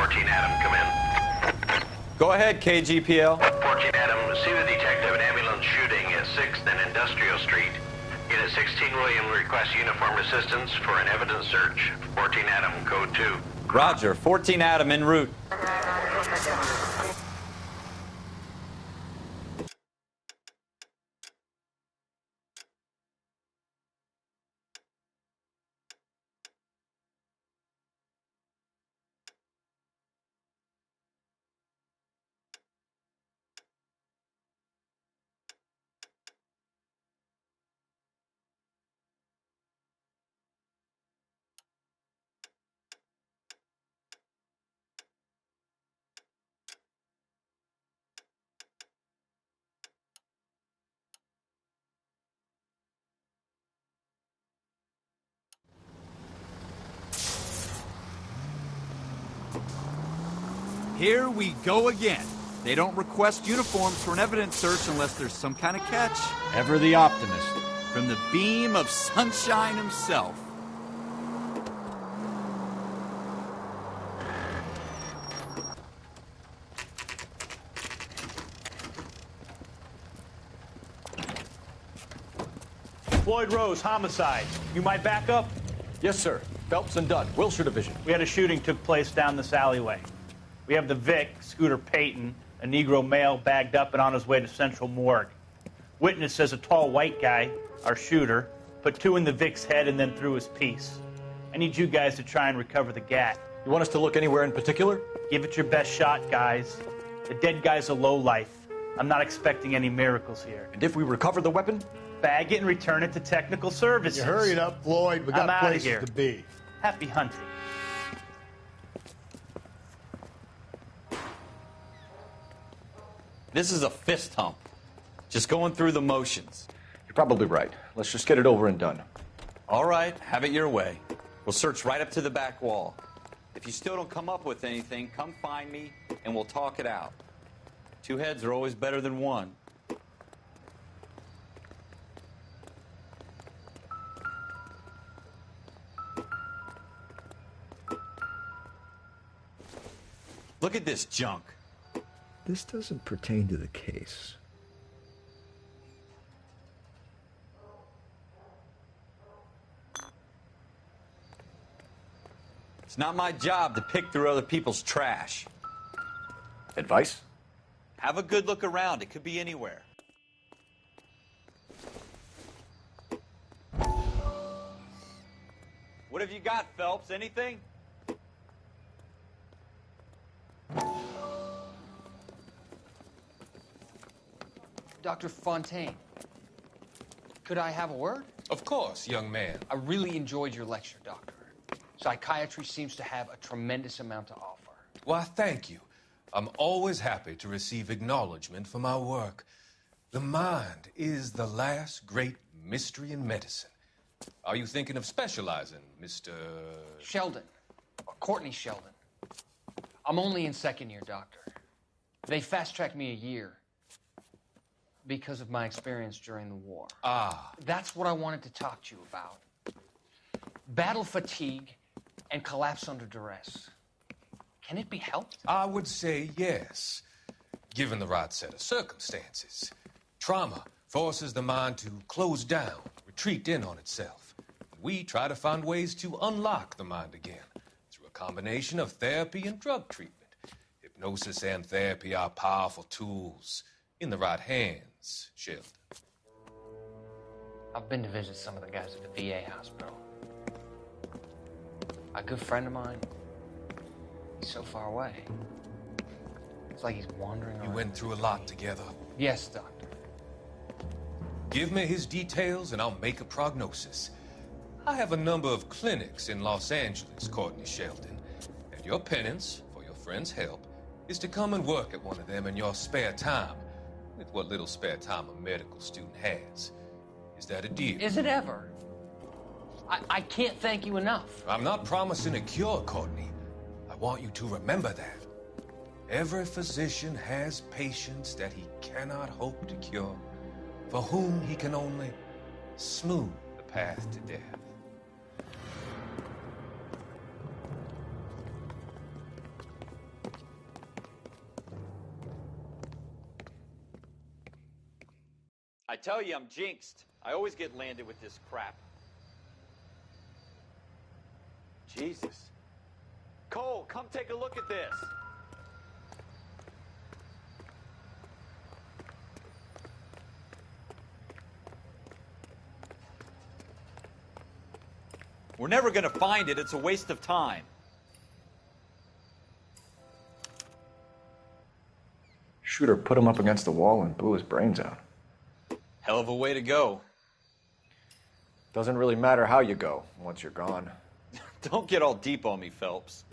14 Adam, come in. Go ahead, KGPL. 14 Adam, see the detective at ambulance shooting at 6th and Industrial Street. Unit 16 William requests uniform assistance for an evidence search. 14 Adam, code 2. Roger, 14 Adam en route. Here we go again. They don't request uniforms for an evidence search unless there's some kind of catch. Ever the optimist. From the beam of sunshine himself. Floyd Rose, homicide. You might back up? Yes, sir. Phelps and Dunn, Wilshire Division. We had a shooting took place down this alleyway. We have the Vic, Scooter Payton, a Negro male bagged up and on his way to Central Morgue. Witness says a tall white guy, our shooter, put 2 in the Vic's head and then threw his piece. I need you guys to try and recover the gat. You want us to look anywhere in particular? Give it your best shot, guys. The dead guy's a lowlife. I'm not expecting any miracles here. And if we recover the weapon? Bag it and return it to technical services. You hurried up, Floyd. We got places to be. Happy hunting. This is a fist hump. Just going through the motions. You're probably right. Let's just get it over and done. All right, have it your way. We'll search right up to the back wall. If you still don't come up with anything, come find me and we'll talk it out. 2 heads are always better than 1. Look at this junk. This doesn't pertain to the case. It's not my job to pick through other people's trash. Advice? Have a good look around. It could be anywhere. What have you got, Phelps? Anything? Dr. Fontaine, could I have a word? Of course, young man. I really enjoyed your lecture, Doctor. Psychiatry seems to have a tremendous amount to offer. Why, thank you. I'm always happy to receive acknowledgement for my work. The mind is the last great mystery in medicine. Are you thinking of specializing, Mr. Sheldon, or Courtney Sheldon. I'm only in 2nd year, Doctor. They fast-tracked me a year because of my experience during the war. Ah. That's what I wanted to talk to you about. Battle fatigue and collapse under duress. Can it be helped? I would say yes, given the right set of circumstances. Trauma forces the mind to close down, retreat in on itself. We try to find ways to unlock the mind again through a combination of therapy and drug treatment. Hypnosis and therapy are powerful tools in the right hands, Sheldon. I've been to visit some of the guys at the VA hospital. A good friend of mine, he's so far away. It's like he's wandering around. You went through a lot together. Yes, Doctor. Give me his details and I'll make a prognosis. I have a number of clinics in Los Angeles, Courtney Sheldon, and your penance, for your friend's help, is to come and work at one of them in your spare time, with what little spare time a medical student has. Is that a deal? Is it ever? I can't thank you enough. I'm not promising a cure, Courtney. I want you to remember that. Every physician has patients that he cannot hope to cure, for whom he can only smooth the path to death. tell you, I'm jinxed. I always get landed with this crap. Jesus. Cole, come take a look at this. We're never going to find it. It's a waste of time. Shooter put him up against the wall and blew his brains out. Hell of a way to go. Doesn't really matter how you go once you're gone. Don't get all deep on me, Phelps.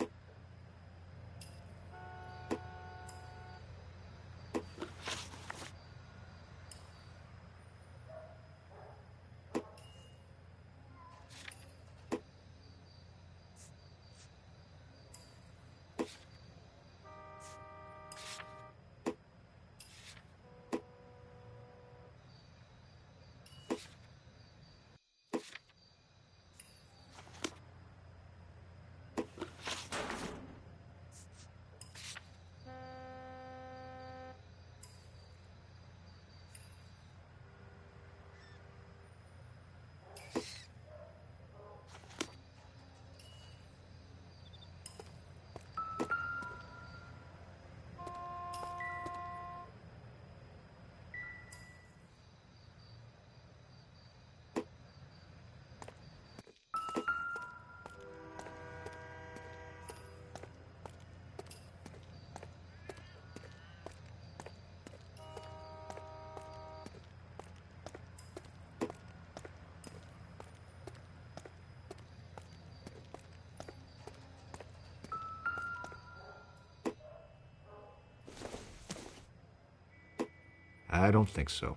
I don't think so.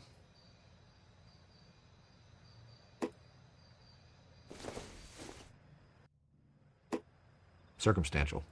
Circumstantial.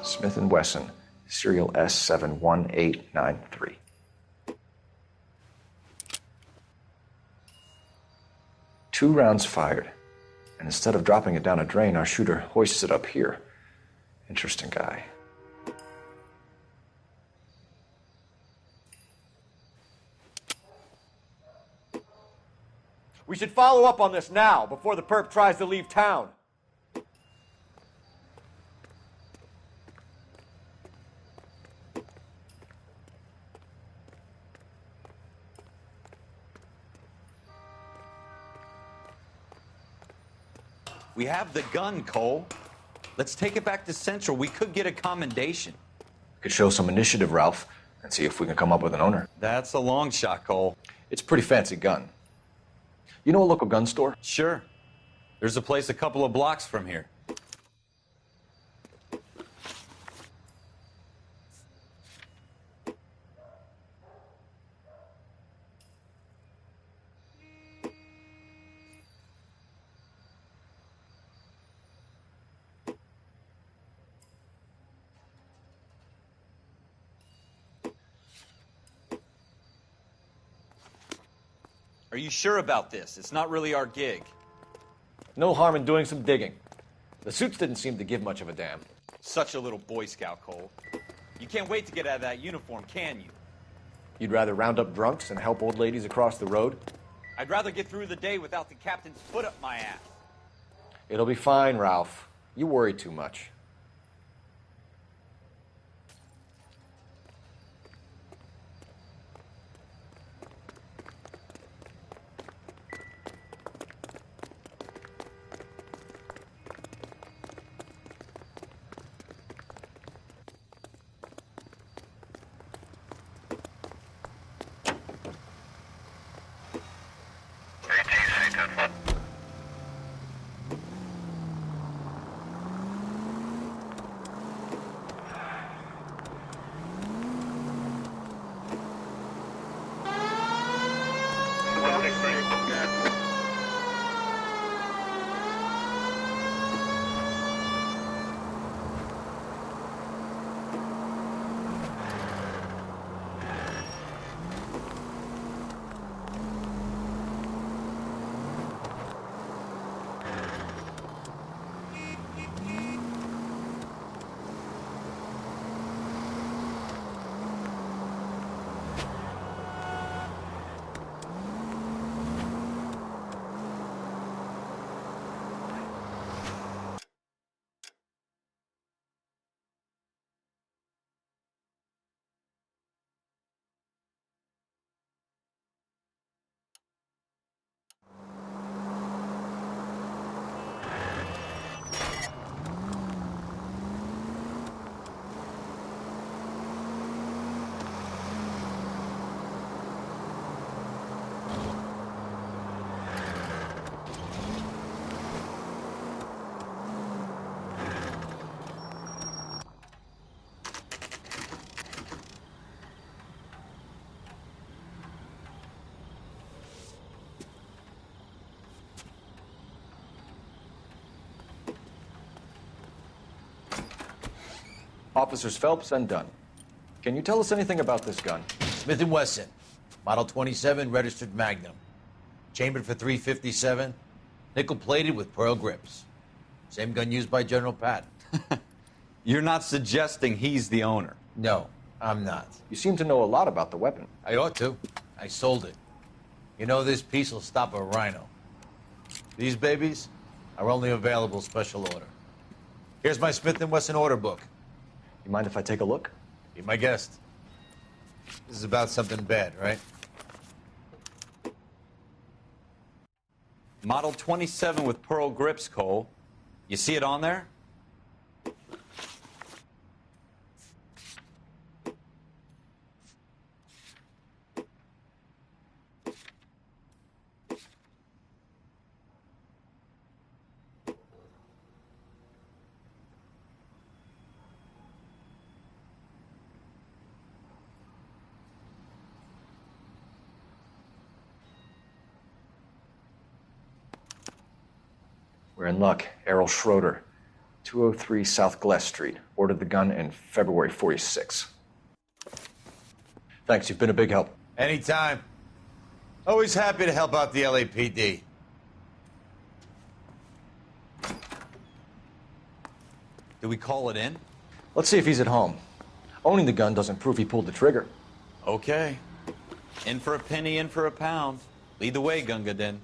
Smith & Wesson, serial S71893. Two rounds fired, and instead of dropping it down a drain, our shooter hoists it up here. Interesting guy. We should follow up on this now, before the perp tries to leave town. We have the gun, Cole. Let's take it back to Central. We could get a commendation. Could show some initiative, Ralph, and see if we can come up with an owner. That's a long shot, Cole. It's a pretty fancy gun. You know a local gun store? Sure. There's a place a couple of blocks from here. Are you sure about this? It's not really our gig. No harm in doing some digging. The suits didn't seem to give much of a damn. Such a little Boy Scout, Cole. You can't wait to get out of that uniform, can you? You'd rather round up drunks and help old ladies across the road? I'd rather get through the day without the captain's foot up my ass. It'll be fine, Ralph. You worry too much. Officers Phelps and Dunn. Can you tell us anything about this gun? Smith & Wesson, Model 27, registered Magnum. Chambered for .357, nickel-plated with pearl grips. Same gun used by General Patton. You're not suggesting he's the owner? No, I'm not. You seem to know a lot about the weapon. I ought to. I sold it. You know, this piece will stop a rhino. These babies are only available special order. Here's my Smith & Wesson order book. You mind if I take a look? Be my guest. This is about something bad, right? Model 27 with pearl grips, Cole. You see it on there? We're in luck. Errol Schroeder, 203 South Glass Street. Ordered the gun in February '46. Thanks, you've been a big help. Anytime. Always happy to help out the LAPD. Do we call it in? Let's see if he's at home. Owning the gun doesn't prove he pulled the trigger. Okay. In for a penny, in for a pound. Lead the way, Gunga Din.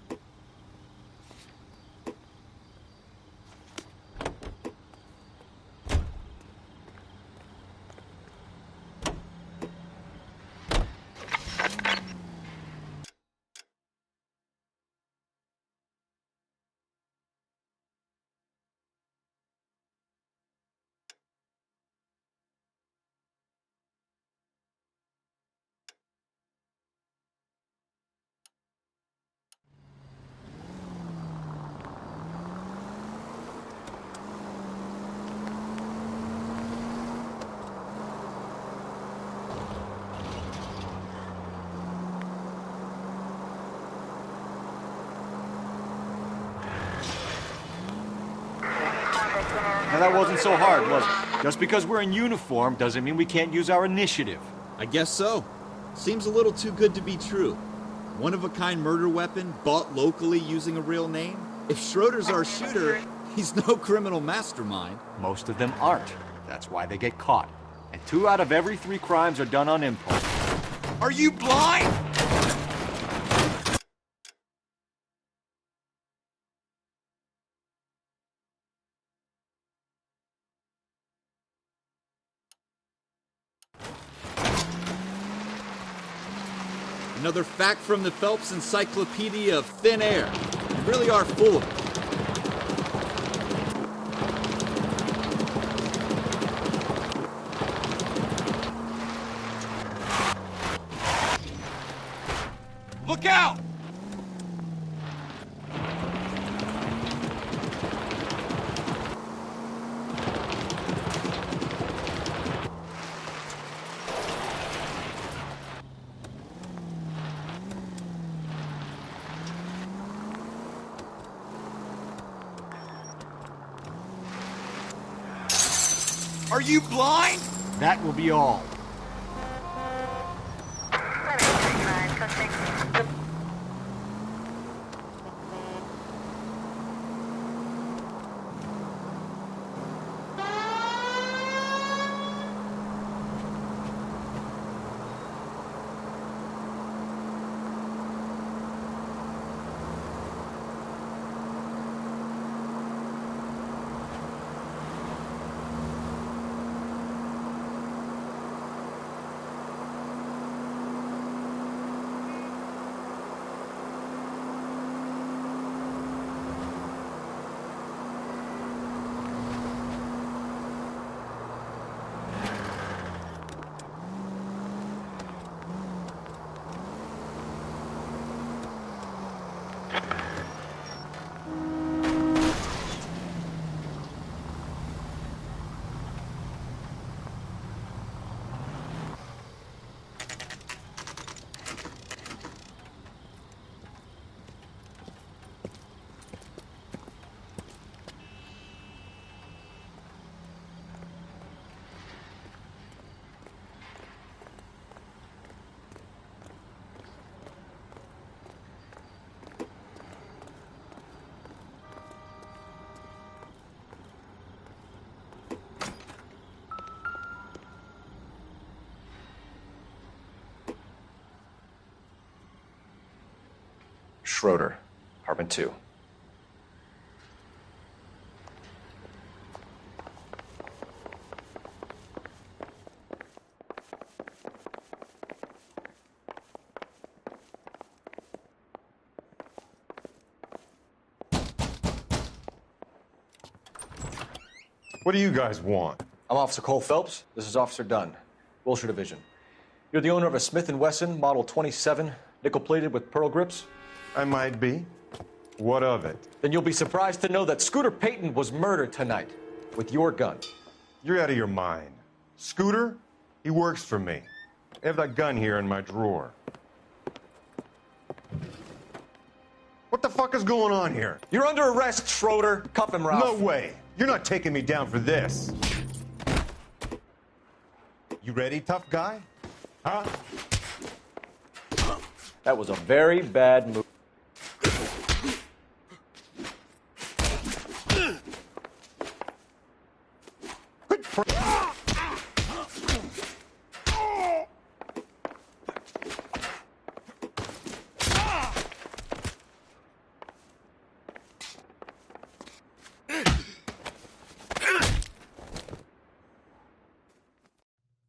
Now that wasn't so hard, was it? Just because we're in uniform doesn't mean we can't use our initiative. I guess so. Seems a little too good to be true. One-of-a-kind murder weapon bought locally using a real name? If Schroeder's our shooter, he's no criminal mastermind. Most of them aren't. That's why they get caught. And 2 out of every 3 crimes are done on impulse. Are you blind? Another fact from the Phelps Encyclopedia of Thin Air. You really are full of it. Look out! Are you blind? That will be all. Schroeder, apartment 2. What do you guys want? I'm Officer Cole Phelps. This is Officer Dunn, Wilshire Division. You're the owner of a Smith & Wesson Model 27, nickel-plated with pearl grips? I might be. What of it? Then you'll be surprised to know that Scooter Payton was murdered tonight with your gun. You're out of your mind. Scooter? He works for me. I have that gun here in my drawer. What the fuck is going on here? You're under arrest, Schroeder. Cuff him, Ralph. No way. You're not taking me down for this. You ready, tough guy? Huh? That was a very bad move.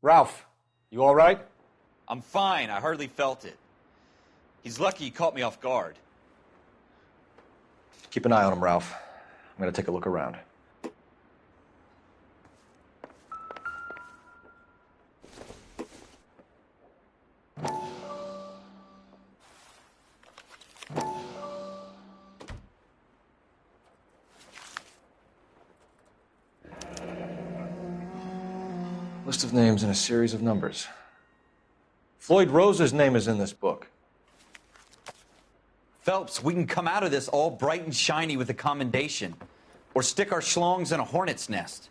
Ralph, you all right? I'm fine. I hardly felt it. He's lucky he caught me off guard. Keep an eye on him, Ralph. I'm going to take a look around. List of names and a series of numbers. Floyd Rose's name is in this book. Phelps, we can come out of this all bright and shiny with a commendation, or stick our schlongs in a hornet's nest.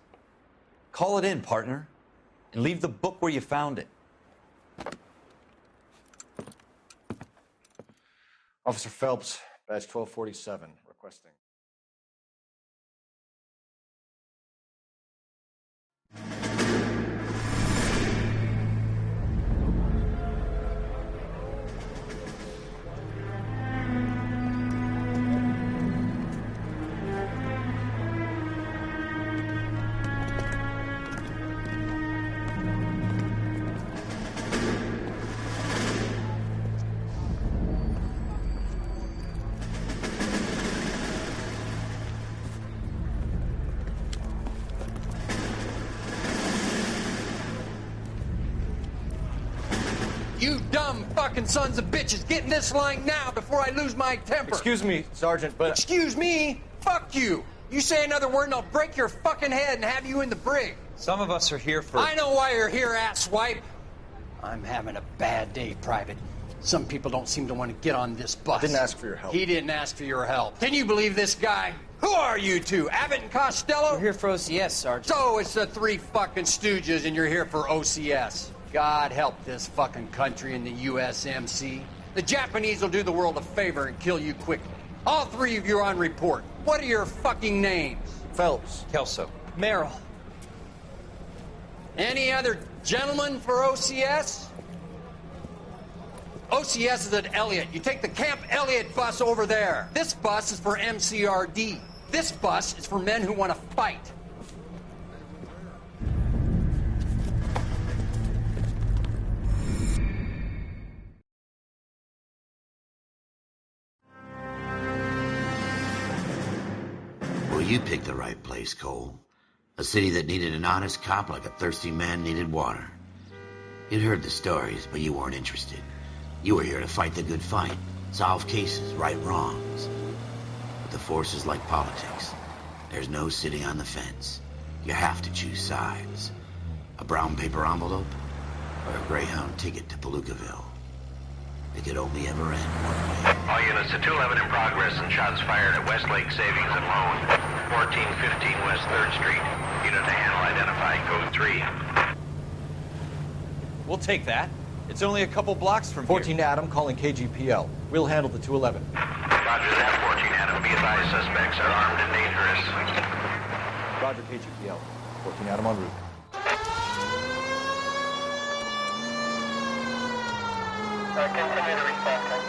Call it in, partner, and leave the book where you found it. Officer Phelps, badge 1247, requesting. You dumb fucking sons of bitches, get in this line now before I lose my temper. Excuse me, Sergeant, but... Excuse me? Fuck you. You say another word and I'll break your fucking head and have you in the brig. Some of us are here for... I know why you're here, asswipe. I'm having a bad day, Private. Some people don't seem to want to get on this bus. I didn't ask for your help. He didn't ask for your help. Can you believe this guy? Who are you two? Abbott and Costello? We're here for OCS, Sergeant. So it's the three fucking stooges and you're here for OCS. God help this fucking country and the USMC. The Japanese will do the world a favor and kill you quickly. All three of you are on report. What are your fucking names? Phelps. Kelso. Merrill. Any other gentlemen for OCS? OCS is at Elliott. You take the Camp Elliott bus over there. This bus is for MCRD. This bus is for men who want to fight. Well, you picked the right place, Cole. A city that needed an honest cop like a thirsty man needed water. You'd heard the stories, but you weren't interested. You were here to fight the good fight, solve cases, right wrongs. But the force is like politics. There's no sitting on the fence. You have to choose sides. A brown paper envelope or a Greyhound ticket to Palookaville. It could only ever end one way. All units to 211 in progress and shots fired at Westlake Savings and Loan, 1415 West 3rd Street. Unit to handle identifying code 3. We'll take that. It's only a couple blocks from 14 here. Adam calling KGPL. We'll handle the 211. Roger that, 14 Adam. Be advised, suspects are armed and dangerous. Roger, KGPL. 14 Adam en route. Continue to respond.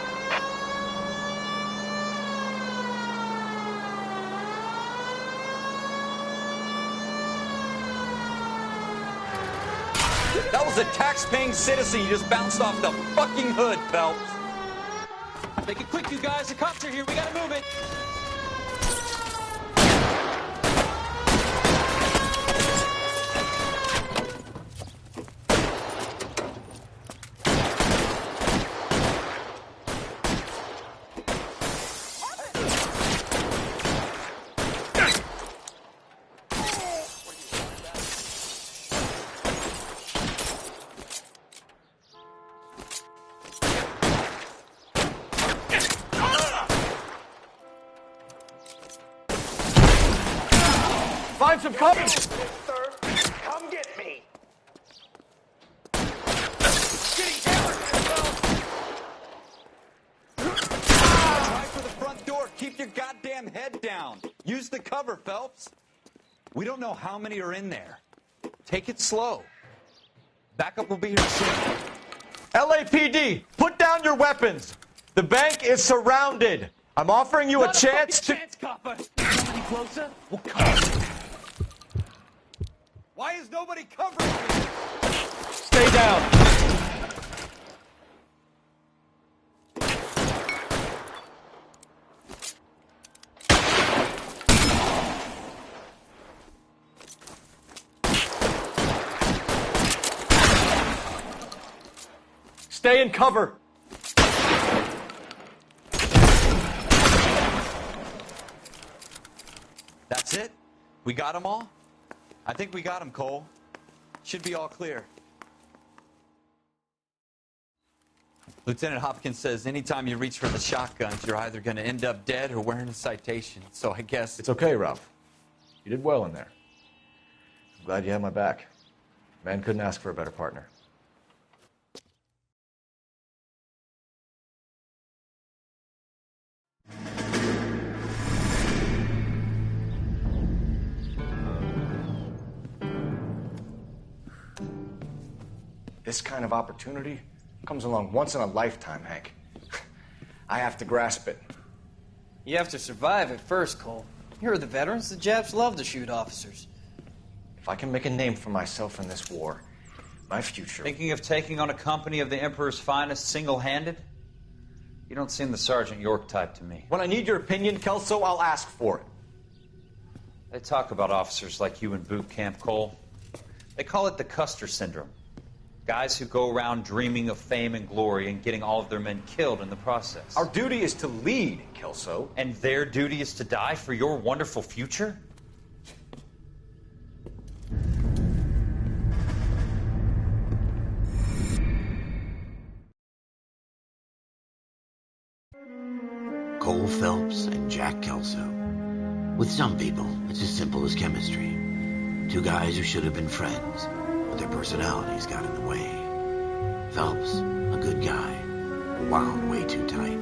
That was a tax-paying citizen you just bounced off the fucking hood, Phelps. Make it quick, you guys. The cops are here. We gotta move it. Find some cover! Sir, come get me! Try for the front door. Keep your goddamn head down. Use the cover, Phelps. We don't know how many are in there. Take it slow. Backup will be here soon. LAPD, put down your weapons. The bank is surrounded. I'm offering you a chance to... Copper. Any closer? We'll come. Why is nobody covering me? Stay down. Stay in cover. That's it? We got them all? I think we got them, Cole. Should be all clear. Lieutenant Hopkins says anytime you reach for the shotguns, you're either going to end up dead or wearing a citation. So I guess... It's okay, Ralph. You did well in there. I'm glad you had my back. Man couldn't ask for a better partner. This kind of opportunity comes along once in a lifetime, Hank. I have to grasp it. You have to survive it first, Cole. Here are the veterans. The Japs love to shoot officers. If I can make a name for myself in this war, my future... Thinking of taking on a company of the Emperor's finest single-handed? You don't seem the Sergeant York type to me. When I need your opinion, Kelso, I'll ask for it. They talk about officers like you in boot camp, Cole. They call it the Custer syndrome. Guys who go around dreaming of fame and glory and getting all of their men killed in the process. Our duty is to lead, Kelso. And their duty is to die for your wonderful future? Cole Phelps and Jack Kelso. With some people, it's as simple as chemistry. Two guys who should have been friends, but their personalities got in the way. Phelps, a good guy, wound way too tight.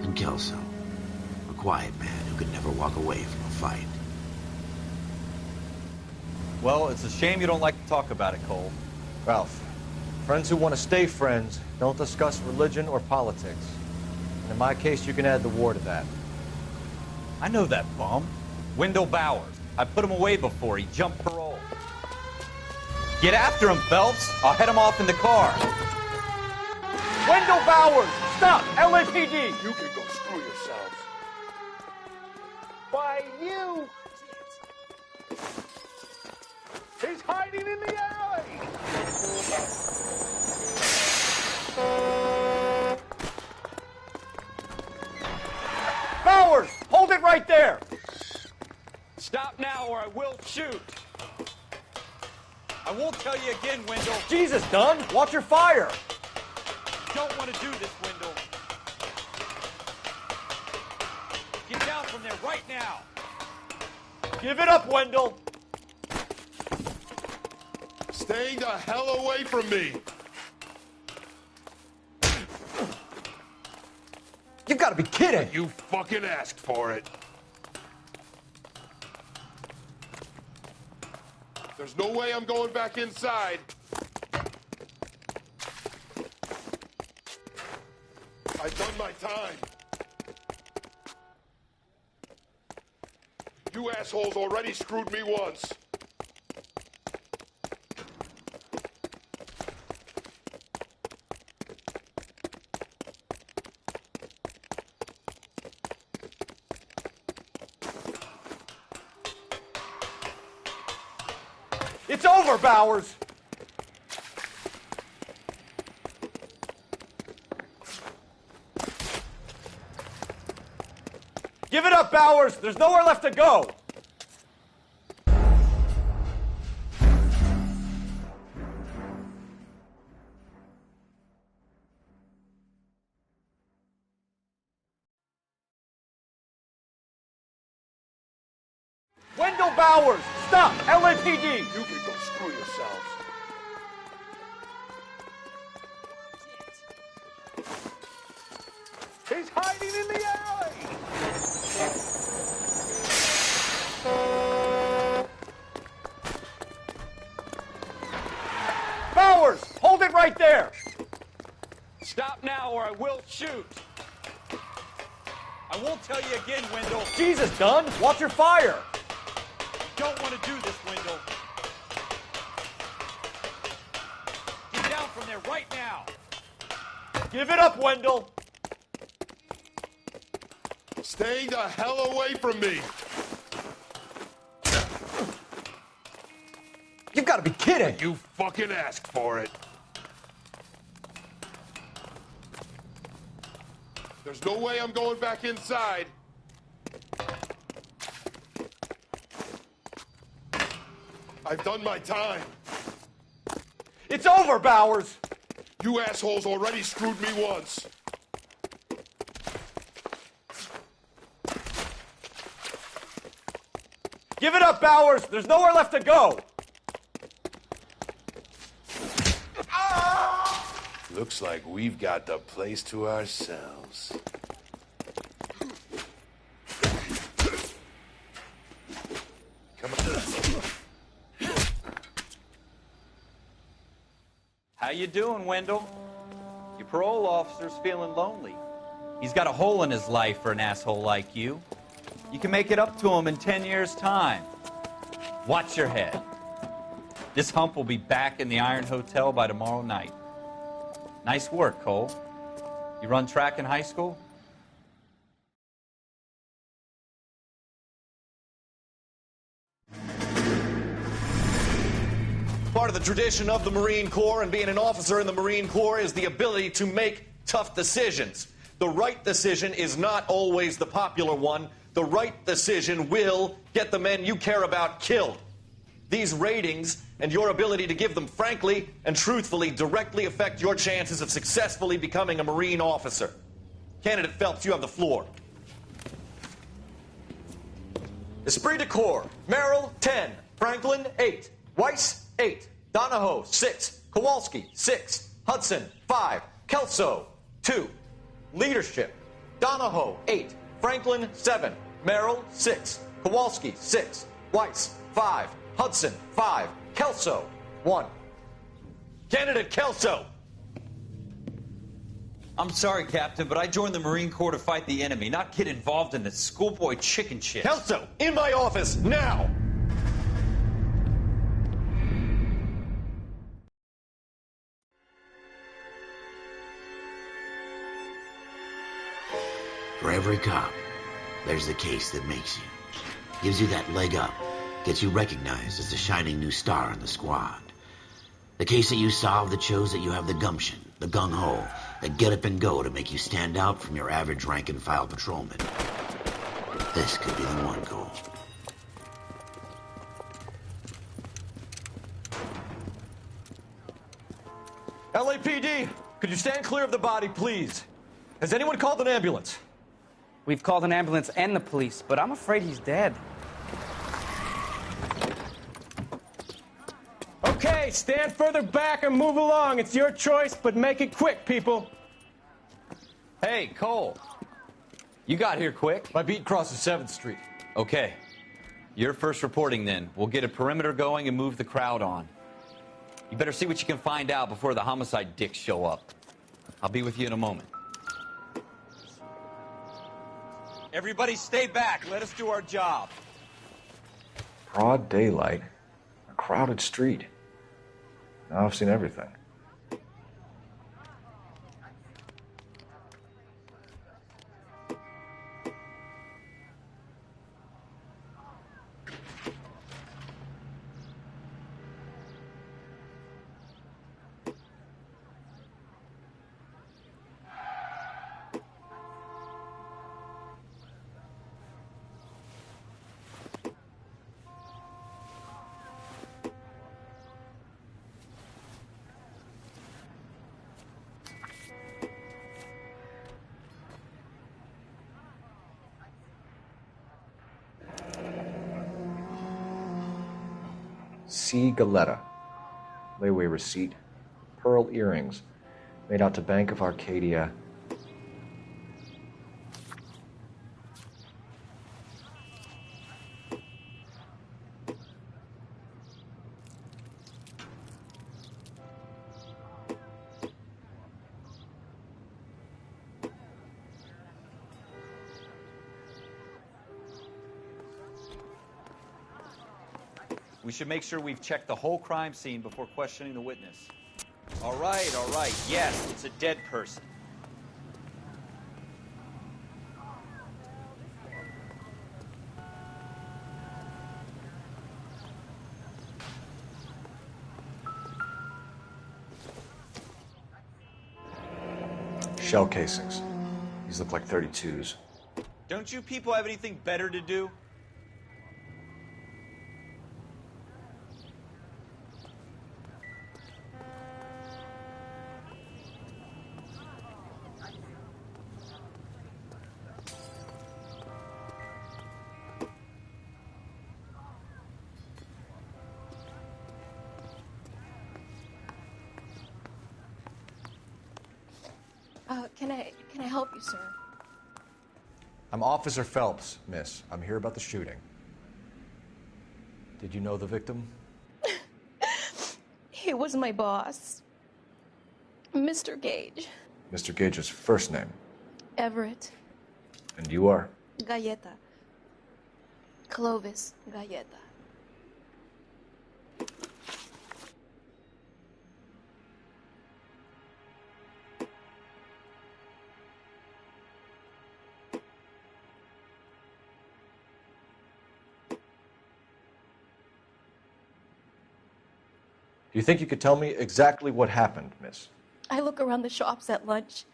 And Kelso, a quiet man who could never walk away from a fight. Well, it's a shame you don't like to talk about it, Cole. Ralph, friends who want to stay friends don't discuss religion or politics. And in my case, you can add the war to that. I know that bum. Wendell Bowers. I put him away before. He jumped parole. Get after him, Phelps. I'll head him off in the car. Wendell Bowers! Stop! LAPD! You can go screw yourselves. Why, you! He's hiding in the alley! Bowers! Hold it right there! Stop now or I will shoot. I won't tell you again, Wendell. Jesus, Dunn! Watch your fire! Don't want to do this, Wendell. Get down from there right now. Give it up, Wendell! Stay the hell away from me! You've got to be kidding! You fucking asked for it. There's no way I'm going back inside. I've done my time. You assholes already screwed me once. It's over, Bowers! Give it up, Bowers! There's nowhere left to go! Wendell Bowers! Stop! LAPD! You can go screw yourselves. He's hiding in the alley! Bowers! Hold it right there! Stop now or I will shoot. I won't tell you again, Wendell. Jesus, Dunn! Watch your fire! Don't want to do this, Wendell. Get down from there right now. Give it up, Wendell! Stay the hell away from me. You've got to be kidding! You fucking asked for it. There's no way I'm going back inside. I've done my time. It's over, Bowers! You assholes already screwed me once. Give it up, Bowers! There's nowhere left to go! Looks like we've got the place to ourselves. Come on. How you doing, Wendell? Your parole officer's feeling lonely. He's got a hole in his life for an asshole like you. You can make it up to him in 10 years' time. Watch your head. This hump will be back in the Iron Hotel by tomorrow night. Nice work, Cole. You run track in high school? Part of the tradition of the Marine Corps and being an officer in the Marine Corps is the ability to make tough decisions. The right decision is not always the popular one. The right decision will get the men you care about killed. These ratings and your ability to give them frankly and truthfully directly affect your chances of successfully becoming a Marine officer. Candidate Phelps, you have the floor. Esprit de Corps, Merrill, 10. Franklin, 8. Weiss, 8. Donahoe, 6. Kowalski, 6. Hudson, 5. Kelso, 2. Leadership, Donahoe, 8. Franklin, 7. Merrill, 6. Kowalski, 6. Weiss, 5. Hudson, 5. Kelso, 1. Candidate Kelso. I'm sorry, Captain, but I joined the Marine Corps to fight the enemy, not get involved in this schoolboy chicken shit. Kelso, in my office, now! For every cop, there's the case that makes you. Gives you that leg up. Gets you recognized as the shining new star in the squad. The case that you solve that shows that you have the gumption, the gung-ho, the get up and go to make you stand out from your average rank-and-file patrolman. This could be the one, Cole. LAPD, could you stand clear of the body, please? Has anyone called an ambulance? We've called an ambulance and the police, but I'm afraid he's dead. Okay, stand further back and move along. It's your choice, but make it quick, people. Hey, Cole. You got here quick. My beat crosses 7th Street. Okay. You're first reporting then. We'll get a perimeter going and move the crowd on. You better see what you can find out before the homicide dicks show up. I'll be with you in a moment. Everybody stay back. Let us do our job. Broad daylight, a crowded street. Now I've seen everything. C. Galetta. Layaway receipt. Pearl earrings. Made out to Bank of Arcadia. We should make sure we've checked the whole crime scene before questioning the witness. All right. Yes, it's a dead person. Shell casings. These look like 32s. Don't you people have anything better to do? Can I help you, sir? I'm Officer Phelps, miss. I'm here about the shooting. Did you know the victim? He was my boss, Mr. Gage. Mr. Gage's first name. Everett. And you are? Galleta. Clovis Galleta. Do you think you could tell me exactly what happened, miss? I look around the shops at lunch.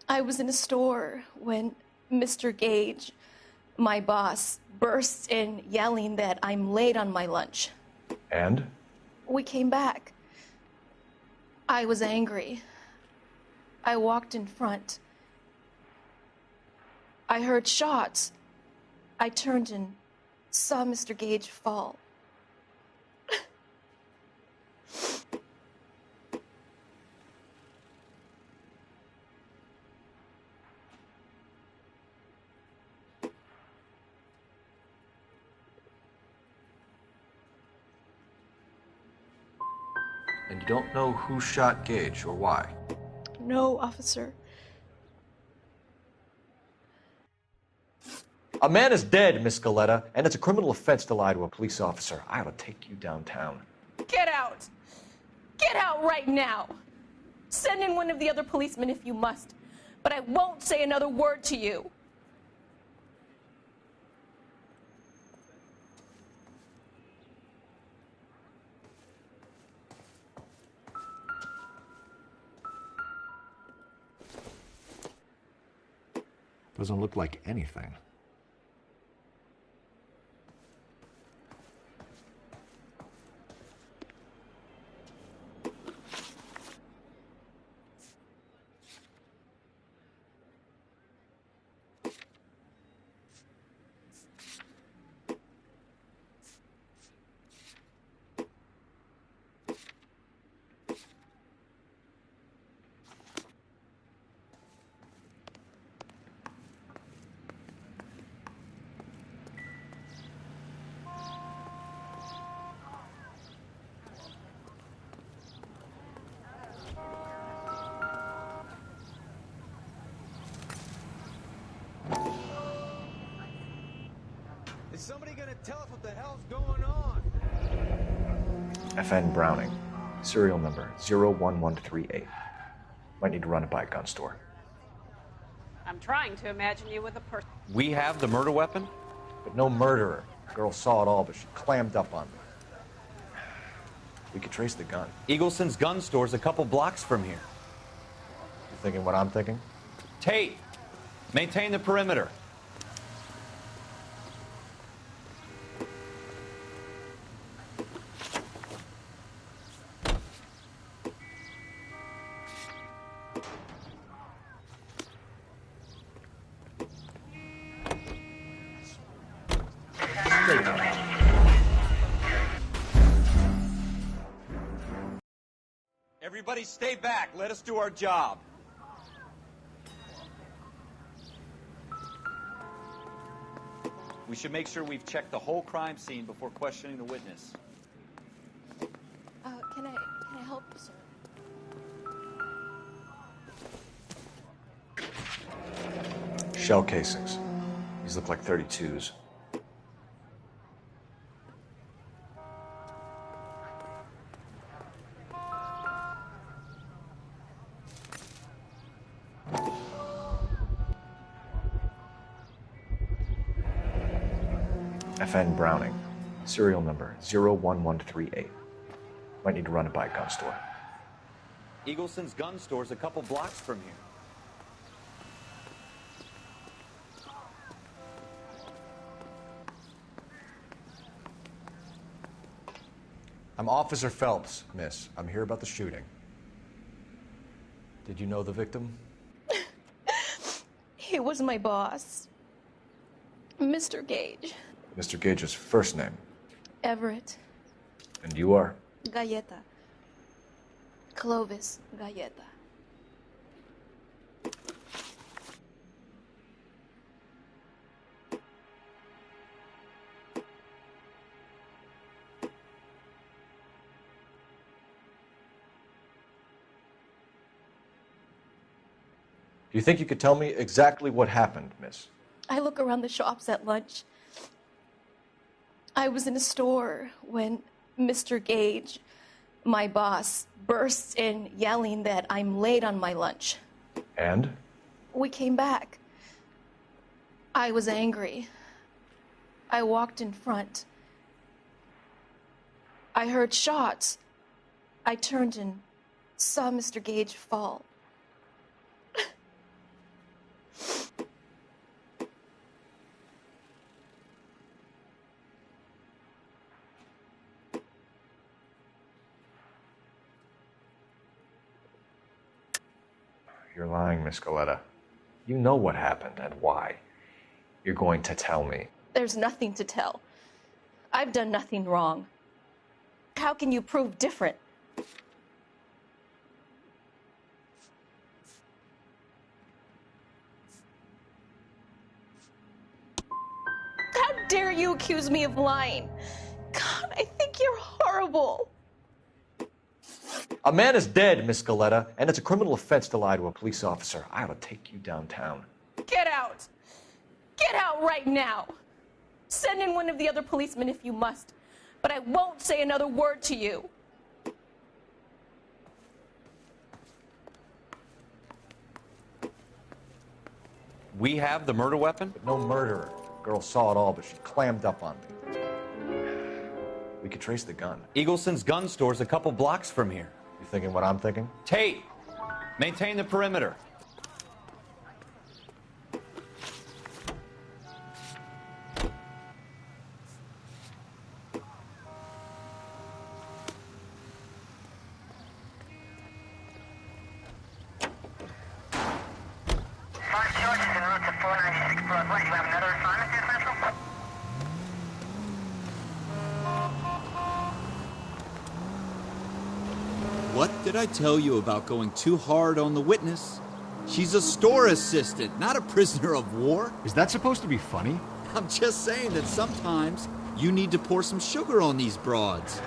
I was in a store when Mr. Gage, my boss, bursts in yelling that I'm late on my lunch. And? We came back. I was angry. I walked in front. I heard shots. I turned and saw Mr. Gage fall. And you don't know who shot Gage or why? No, officer. A man is dead, Miss Galetta, and it's a criminal offense to lie to a police officer. I ought to take you downtown. Get out! Get out right now! Send in one of the other policemen if you must, but I won't say another word to you. Doesn't look like anything. Is somebody gonna tell us what the hell's going on? FN Browning. Serial number 01138. Might need to run it by a gun store. I'm trying to imagine you with a person. We have the murder weapon? But no murderer. The girl saw it all, but she clammed up on me. We could trace the gun. Eagleson's gun store's a couple blocks from here. You thinking what I'm thinking? Tate, maintain the perimeter. Everybody stay back. Let us do our job. We should make sure we've checked the whole crime scene before questioning the witness. Can I help you, sir? Shell casings. These look like 32s. FN Browning. Serial number 01138. Might need to run it by a gun store. Eagleson's gun store's a couple blocks from here. I'm Officer Phelps, miss. I'm here about the shooting. Did you know the victim? He was my boss, Mr. Gage. Mr. Gage's first name. Everett. And you are? Galleta. Clovis Galleta. Do you think you could tell me exactly what happened, miss? I look around the shops at lunch. I was in a store when Mr. Gage, my boss, bursts in yelling that I'm late on my lunch. And? We came back. I was angry. I walked in front. I heard shots. I turned and saw Mr. Gage fall. You're lying, Miss Galleta. You know what happened and why. You're going to tell me. There's nothing to tell. I've done nothing wrong. How can you prove different? How dare you accuse me of lying? God, I think you're horrible. A man is dead, Miss Galleta, and it's a criminal offense to lie to a police officer. I ought to take you downtown. Get out! Get out right now! Send in one of the other policemen if you must, but I won't say another word to you. We have the murder weapon? But no murderer. Girl saw it all, but she clammed up on me. We could trace the gun. Eagleson's gun store's a couple blocks from here. You thinking what I'm thinking? Tate, maintain the perimeter. What did I tell you about going too hard on the witness? She's a store assistant, not a prisoner of war. Is that supposed to be funny? I'm just saying that sometimes you need to pour some sugar on these broads.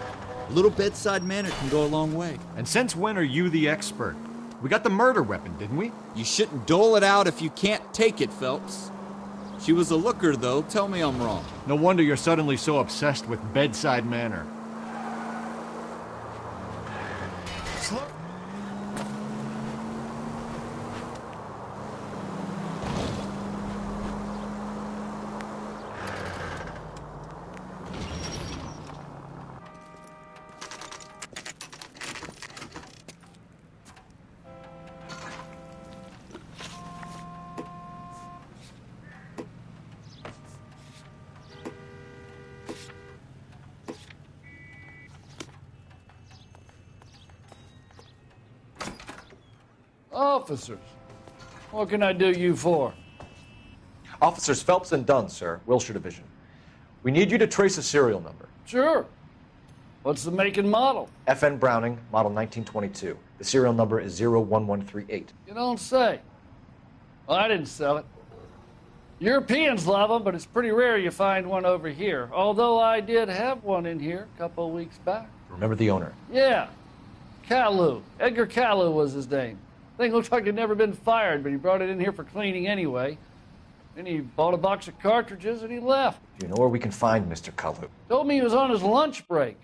A little bedside manner can go a long way. And since when are you the expert? We got the murder weapon, didn't we? You shouldn't dole it out if you can't take it, Phelps. She was a looker, though. Tell me I'm wrong. No wonder you're suddenly so obsessed with bedside manner. Slow. Officers, what can I do you for? Officers Phelps and Dunn, sir, Wilshire Division. We need you to trace a serial number. Sure. What's the make and model? FN Browning, model 1922. The serial number is 01138. You don't say. Well, I didn't sell it. Europeans love them, but it's pretty rare you find one over here. Although I did have one in here a couple of weeks back. Remember the owner? Yeah. Kalu. Edgar Kalu was his name. Thing looks like he'd never been fired, but he brought it in here for cleaning anyway. Then he bought a box of cartridges and he left. Do you know where we can find Mr. Kalu? Told me he was on his lunch break.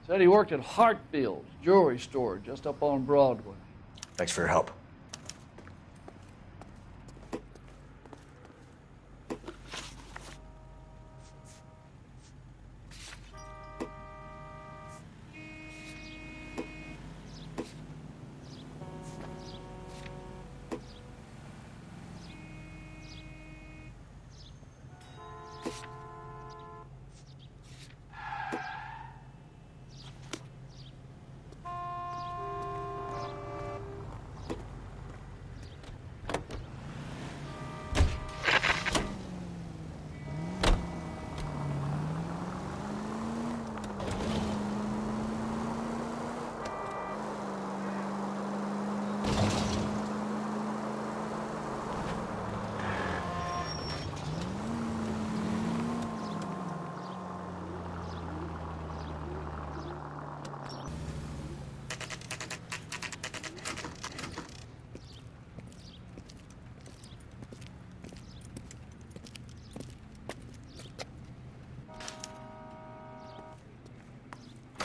Said he worked at Hartfield's jewelry store just up on Broadway. Thanks for your help.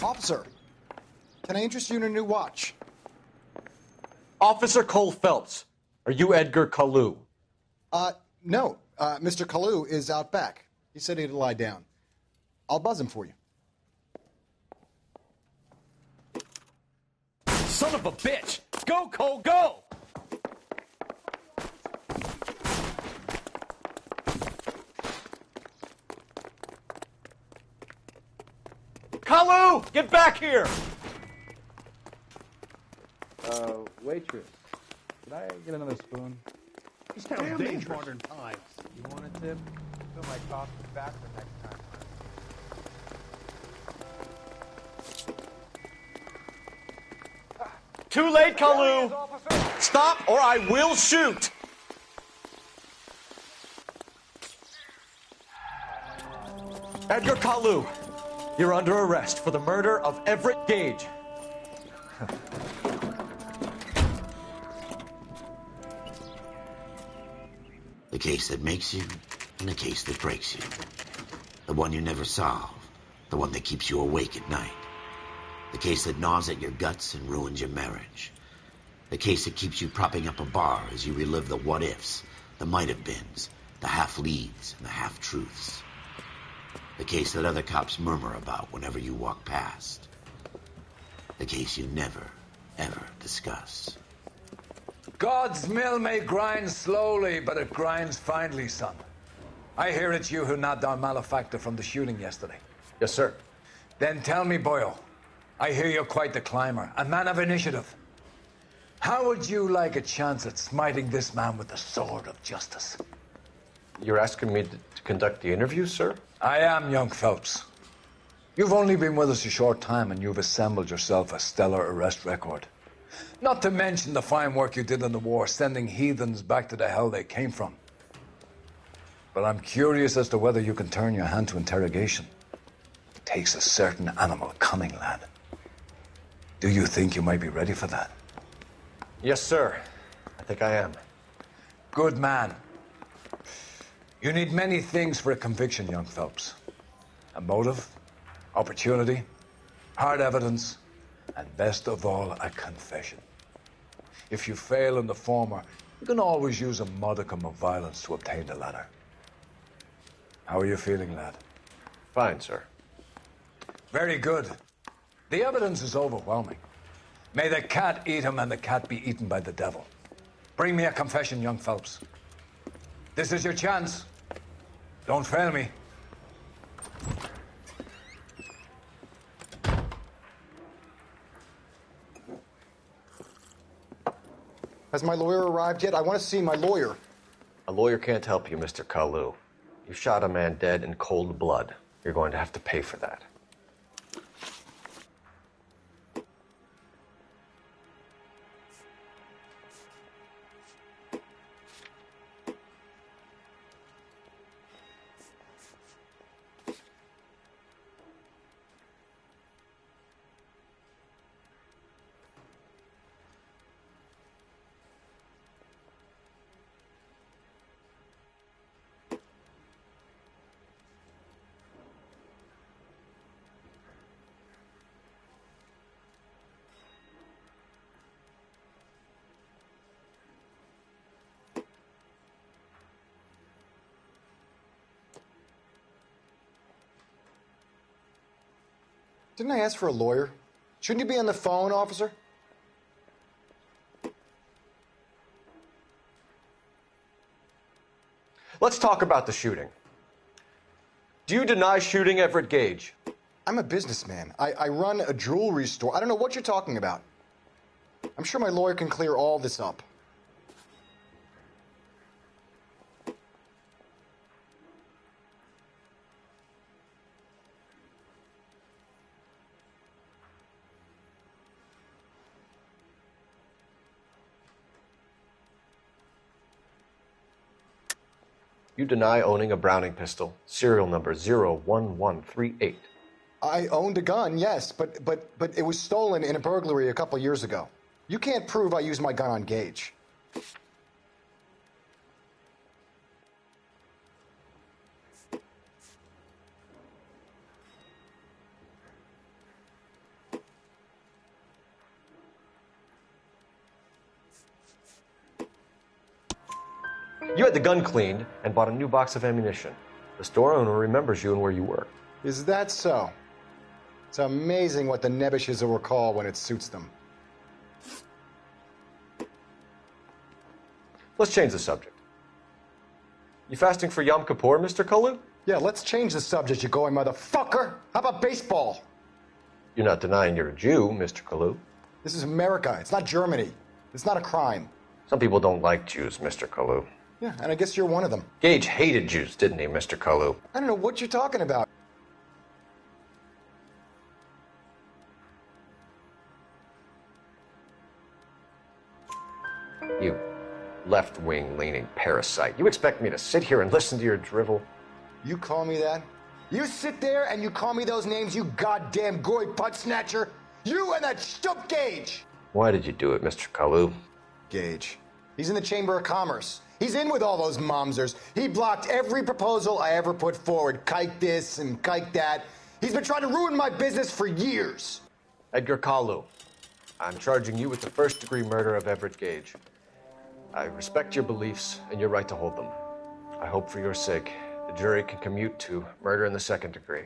Officer, can I interest you in a new watch? Officer Cole Phelps, are you Edgar Kalu? No. Mr. Kalu is out back. He said he'd lie down. I'll buzz him for you. Son of a bitch! Go, Cole, go! Kalu, get back here! Waitress, could I get another spoon? This town's dangerous. Modern times. You want a tip? Fill my coffee faster next time. Too late, Kalu! Stop or I will shoot! Edgar Kalu, you're under arrest for the murder of Everett Gage. The case that makes you, and the case that breaks you. The one you never solve. The one that keeps you awake at night. The case that gnaws at your guts and ruins your marriage. The case that keeps you propping up a bar as you relive the what-ifs, the might-have-beens, the half-leads, and the half-truths. The case that other cops murmur about whenever you walk past. The case you never, ever discuss. God's mill may grind slowly, but it grinds finely, son. I hear it's you who nabbed our malefactor from the shooting yesterday. Yes, sir. Then tell me, Boyle, I hear you're quite the climber, a man of initiative. How would you like a chance at smiting this man with the sword of justice? You're asking me to conduct the interview, sir? I am, young Phelps. You've only been with us a short time and you've assembled yourself a stellar arrest record. Not to mention the fine work you did in the war, sending heathens back to the hell they came from. But I'm curious as to whether you can turn your hand to interrogation. It takes a certain animal cunning, lad. Do you think you might be ready for that? Yes, sir. I think I am. Good man. You need many things for a conviction, young Phelps. A motive, opportunity, hard evidence, and best of all, a confession. If you fail in the former, you can always use a modicum of violence to obtain the latter. How are you feeling, lad? Fine, sir. Very good. The evidence is overwhelming. May the cat eat him and the cat be eaten by the devil. Bring me a confession, young Phelps. This is your chance. Don't fail me. Has my lawyer arrived yet? I want to see my lawyer. A lawyer can't help you, Mr. Kalu. You shot a man dead in cold blood. You're going to have to pay for that. Didn't I ask for a lawyer? Shouldn't you be on the phone, officer? Let's talk about the shooting. Do you deny shooting Everett Gage? I'm a businessman. I run a jewelry store. I don't know what you're talking about. I'm sure my lawyer can clear all this up. You deny owning a Browning pistol, serial number 01138. I owned a gun, yes, but it was stolen in a burglary a couple years ago. You can't prove I used my gun on Gage. You had the gun cleaned and bought a new box of ammunition. The store owner remembers you and where you were. Is that so? It's amazing what the nebbishes will recall when it suits them. Let's change the subject. You fasting for Yom Kippur, Mr. Kalu? Yeah, let's change the subject, you going motherfucker. How about baseball? You're not denying you're a Jew, Mr. Kalu. This is America. It's not Germany. It's not a crime. Some people don't like Jews, Mr. Kalu. Yeah, and I guess you're one of them. Gage hated Jews, didn't he, Mr. Kalu? I don't know what you're talking about. You left-wing leaning parasite. You expect me to sit here and listen to your drivel? You call me that? You sit there and you call me those names, you goddamn goy butt snatcher? You and that stup Gage! Why did you do it, Mr. Kalu? Gage. He's in the Chamber of Commerce. He's in with all those momsers. He blocked every proposal I ever put forward. Kike this and kike that. He's been trying to ruin my business for years. Edgar Kalu, I'm charging you with the first-degree murder of Everett Gage. I respect your beliefs and your right to hold them. I hope for your sake the jury can commute to murder in the second degree.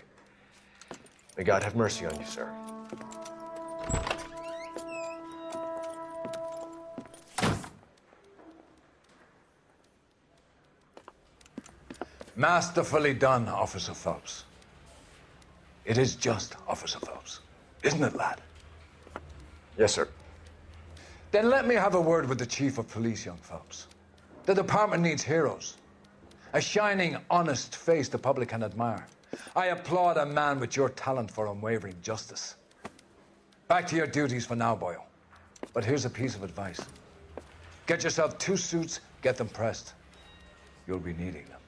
May God have mercy on you, sir. Masterfully done, Officer Phelps. It is just, Officer Phelps. Isn't it, lad? Yes, sir. Then let me have a word with the Chief of Police, young Phelps. The department needs heroes. A shining, honest face the public can admire. I applaud a man with your talent for unwavering justice. Back to your duties for now, boyo. But here's a piece of advice. Get yourself 2 suits, get them pressed. You'll be needing them.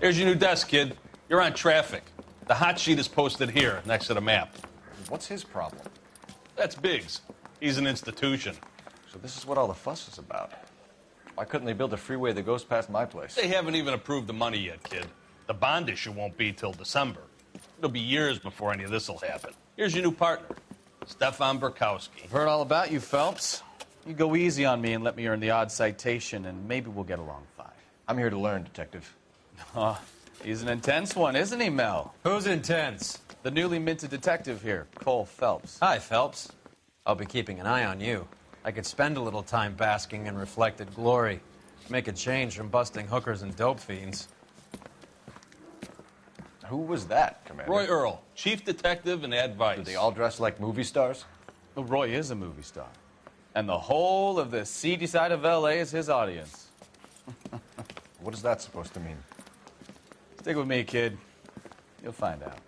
Here's your new desk, kid. You're on traffic. The hot sheet is posted here, next to the map. What's his problem? That's Biggs. He's an institution. So this is what all the fuss is about. Why couldn't they build a freeway that goes past my place? They haven't even approved the money yet, kid. The bond issue won't be till December. It'll be years before any of this will happen. Here's your new partner, Stefan Burkowski. I've heard all about you, Phelps. You go easy on me and let me earn the odd citation, and maybe we'll get along fine. I'm here to learn, Detective. Oh, he's an intense one, isn't he, Mel? Who's intense? The newly minted detective here, Cole Phelps. Hi, Phelps. I'll be keeping an eye on you. I could spend a little time basking in reflected glory. Make a change from busting hookers and dope fiends. Who was that, Commander? Roy Earl, chief detective and advice. Do they all dress like movie stars? Well, Roy is a movie star. And the whole of the seedy side of L.A. is his audience. What is that supposed to mean? Stick with me, kid. You'll find out.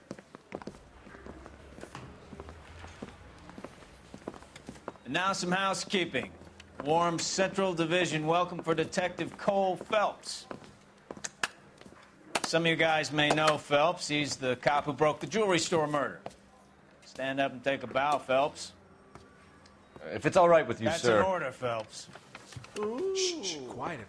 And now some housekeeping. Warm Central Division welcome for Detective Cole Phelps. Some of you guys may know Phelps. He's the cop who broke the jewelry store murder. Stand up and take a bow, Phelps. If it's all right with you, That's sir. an order, Phelps. Shh, quiet, everybody.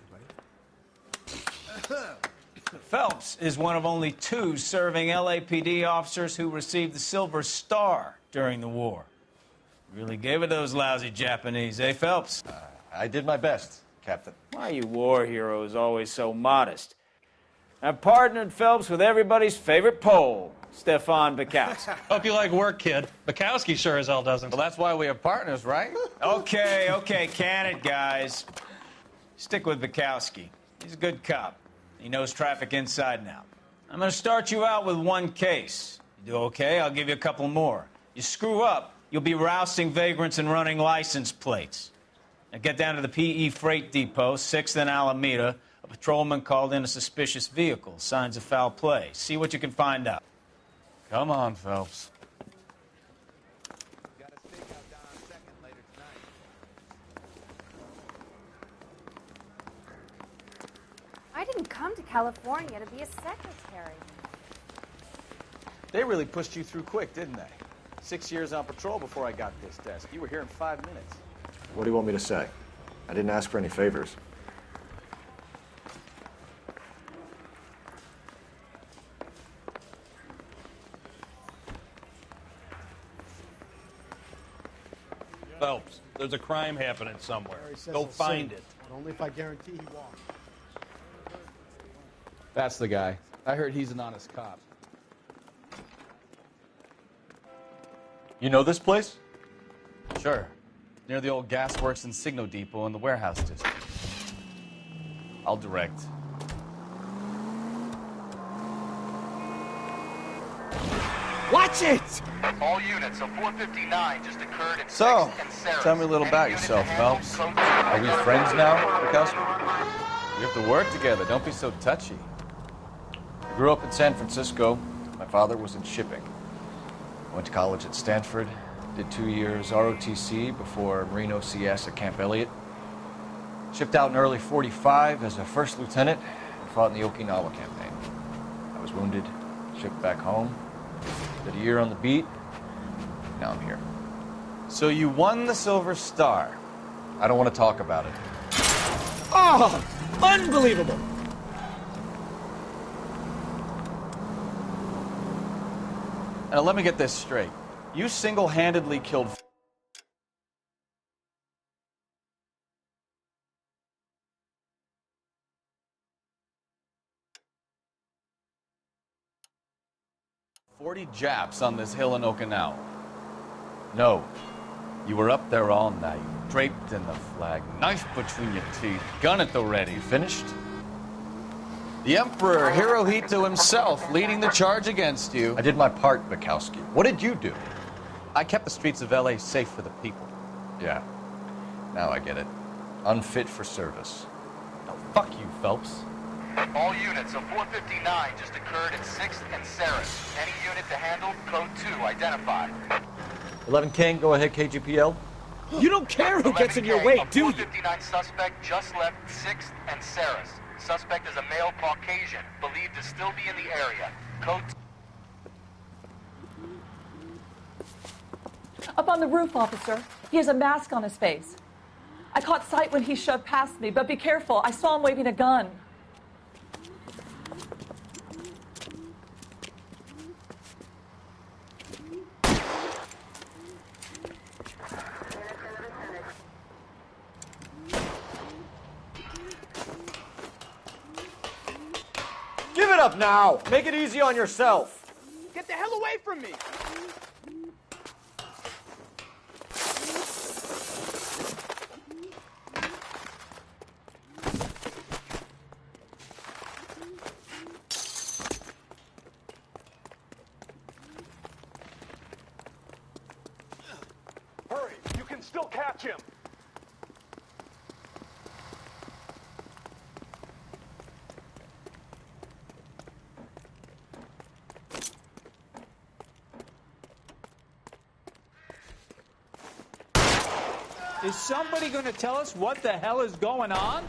Phelps is one of only 2 serving LAPD officers who received the Silver Star during the war. Really gave it those lousy Japanese, eh, Phelps? I did my best, Captain. Why are you war heroes always so modest? I've partnered Phelps with everybody's favorite Pole, Stefan Bukowski. Hope you like work, kid. Bukowski sure as hell doesn't. Well, that's why we have partners, right? Okay, can it, guys. Stick with Bukowski. He's a good cop. He knows traffic inside and out. I'm going to start you out with 1 case. You do okay, I'll give you a couple more. You screw up, you'll be rousting vagrants and running license plates. Now get down to the PE Freight Depot, 6th and Alameda. A patrolman called in a suspicious vehicle. Signs of foul play. See what you can find out. Come on, Phelps. I didn't come to California to be a secretary. They really pushed you through quick, didn't they? 6 years on patrol before I got this desk. You were here in 5 minutes. What do you want me to say? I didn't ask for any favors. Phelps, there's a crime happening somewhere. He says Go he'll find sing, it. but only if I guarantee he won't. That's the guy. I heard he's an honest cop. You know this place? Sure. Near the old gasworks and Signo Depot in the warehouse district. I'll direct. Watch it! All units, a 459 just occurred at So, 6th and Sarah. tell me a little about yourself, Phelps. Are we friends now, Bukowski? We have to work together. Don't be so touchy. I grew up in San Francisco. My father was in shipping. I went to college at Stanford, did 2 years ROTC before Marine OCS at Camp Elliott. Shipped out in early '45 as a first lieutenant and fought in the Okinawa campaign. I was wounded, shipped back home, did a year on the beat. Now I'm here. So you won the Silver Star. I don't want to talk about it. Oh, unbelievable! Now let me get this straight. You single-handedly killed 40 Japs on this hill in Okinawa. No. You were up there all night, draped in the flag, knife between your teeth, gun at the ready. Finished? The Emperor Hirohito himself leading the charge against you. I did my part, Bukowski. What did you do? I kept the streets of L.A. safe for the people. Yeah. Now I get it. Unfit for service. Now, fuck you, Phelps. All units, a 459 just occurred at 6th and Sarah. Any unit to handle, code 2 identified. 11 King, go ahead, KGPL. You don't care who gets in your way, do you? 459 suspect just left 6th and Sarah's. Suspect is a male Caucasian, believed to still be in the area. Code Up on the roof, officer. He has a mask on his face. I caught sight when he shoved past me, but be careful. I saw him waving a gun. Give it up now! Make it easy on yourself! Get the hell away from me! Hurry! You can still catch him! Is somebody going to tell us what the hell is going on?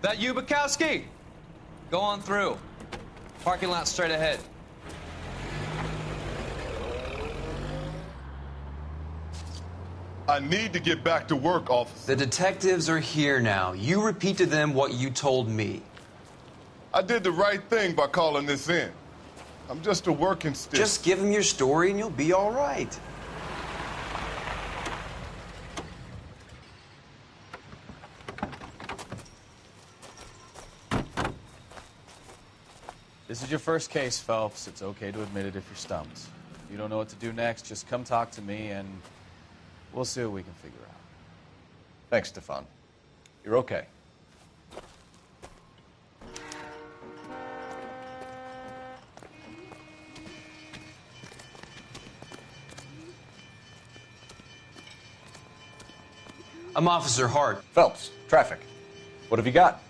That you, Bukowski? Go on through. Parking lot straight ahead. I need to get back to work, officer. The detectives are here now. You repeat to them what you told me. I did the right thing by calling this in. I'm just a working stick. Just give them your story and you'll be all right. This is your first case, Phelps. It's okay to admit it if you're stumped. If you don't know what to do next, just come talk to me and we'll see what we can figure out. Thanks, Stefan. You're okay. I'm Officer Hart. Phelps, traffic. What have you got?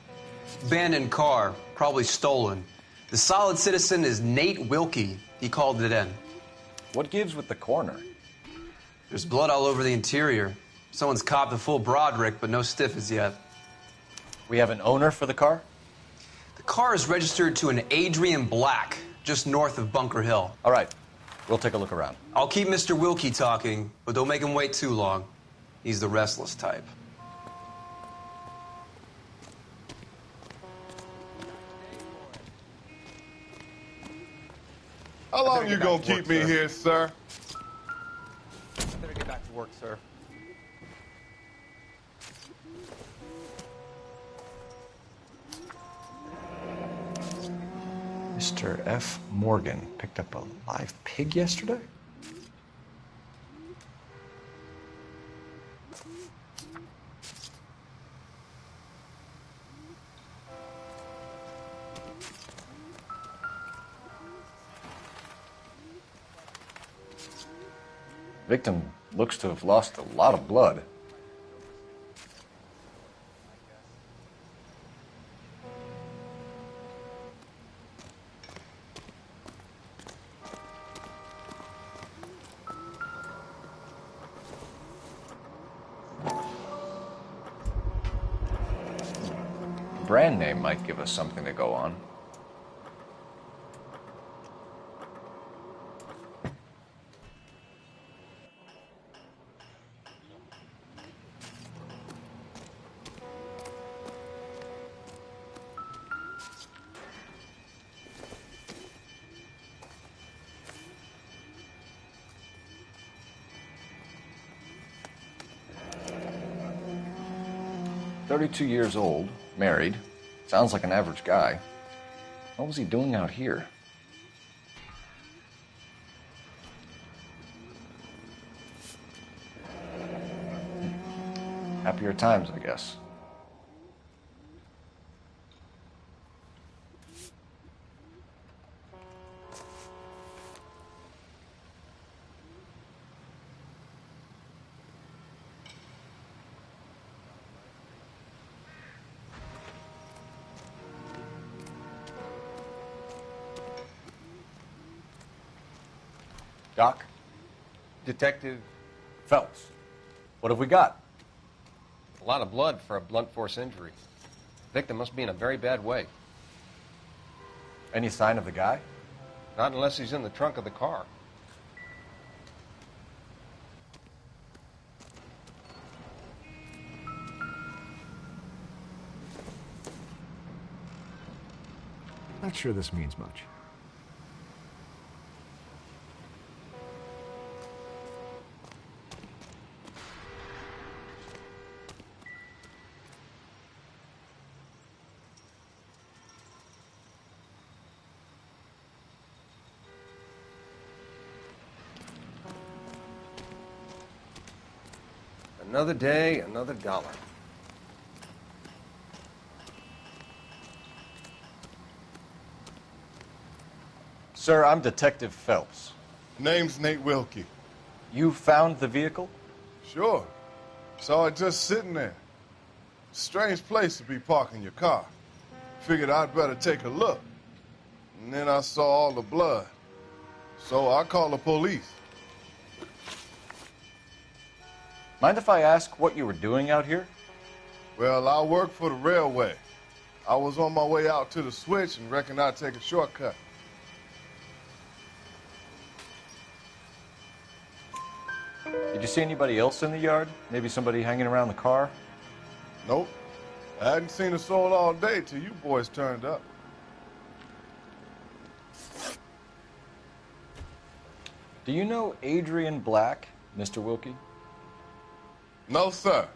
Abandoned car, probably stolen. The solid citizen is Nate Wilkie. He called it in. What gives with the coroner? There's blood all over the interior. Someone's copped a full Broderick, but no stiff as yet. We have an owner for the car? The car is registered to an Adrian Black, just north of Bunker Hill. All right. We'll take a look around. I'll keep Mr. Wilkie talking, but don't make him wait too long. He's the restless type. How long you gonna keep me here, sir? I better get back to work, sir. Mr. F. Morgan picked up a live pig yesterday? Victim looks to have lost a lot of blood. Brand name might give us something to go on. "32 years old, married, sounds like an average guy. What was he doing out here?" Happier times, I guess. Doc? Detective Phelps. What have we got? A lot of blood for a blunt force injury. Victim must be in a very bad way. Any sign of the guy? Not unless he's in the trunk of the car. Not sure this means much. Another day, another dollar. Sir, I'm Detective Phelps. Name's Nate Wilkie. You found the vehicle? Sure. Saw it just sitting there. Strange place to be parking your car. Figured I'd better take a look. And then I saw all the blood. So I called the police. Mind if I ask what you were doing out here? Well, I work for the railway. I was on my way out to the switch and reckoned I'd take a shortcut. Did you see anybody else in the yard? Maybe somebody hanging around the car? Nope. I hadn't seen a soul all day till you boys turned up. Do you know Adrian Black, Mr. Wilkie? No, sir.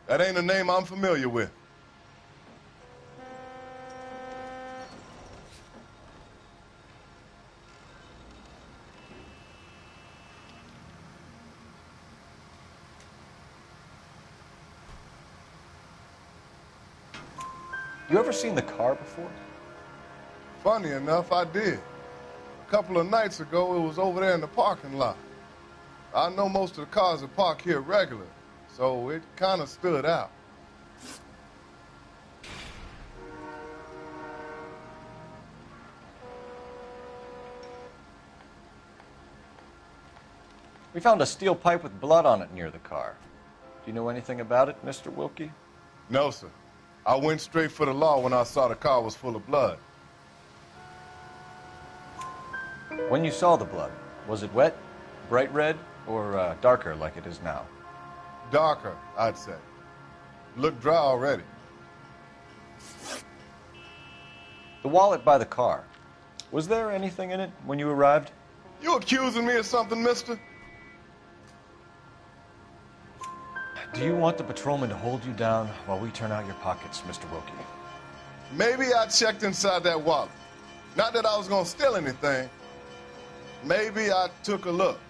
That ain't a name I'm familiar with. You ever seen the car before? Funny enough, I did. A couple of nights ago, it was over there in the parking lot. I know most of the cars are parked here regular, so it kind of stood out. We found a steel pipe with blood on it near the car. Do you know anything about it, Mr. Wilkie? No, sir. I went straight for the law when I saw the car was full of blood. When you saw the blood, was it wet, bright red, or darker like it is now? Darker, I'd say. Looked dry already. The wallet by the car. Was there anything in it when you arrived? You accusing me of something, mister? Do you want the patrolman to hold you down while we turn out your pockets, Mr. Wilkie? Maybe I checked inside that wallet. Not that I was gonna steal anything. Maybe I took a look.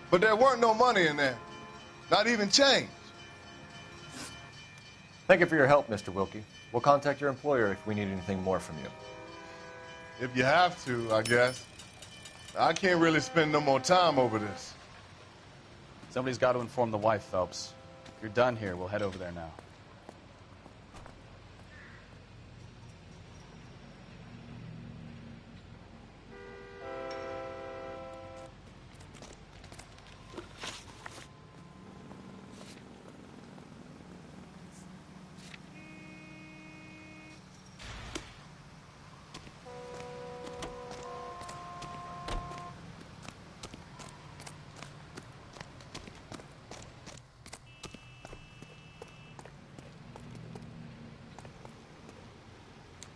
But there weren't no money in there. Not even change. Thank you for your help, Mr. Wilkie. We'll contact your employer if we need anything more from you. If you have to, I guess. I can't really spend no more time over this. Somebody's got to inform the wife, Phelps. If you're done here, we'll head over there now.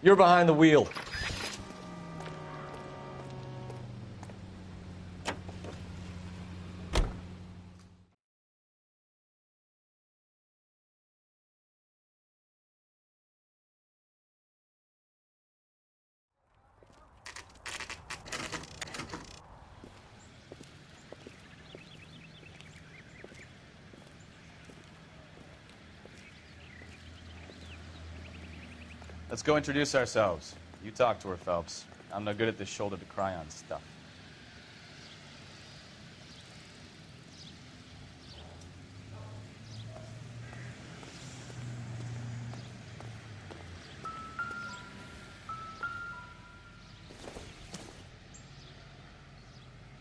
You're behind the wheel. Let's go introduce ourselves. You talk to her, Phelps. I'm no good at this shoulder to cry on stuff.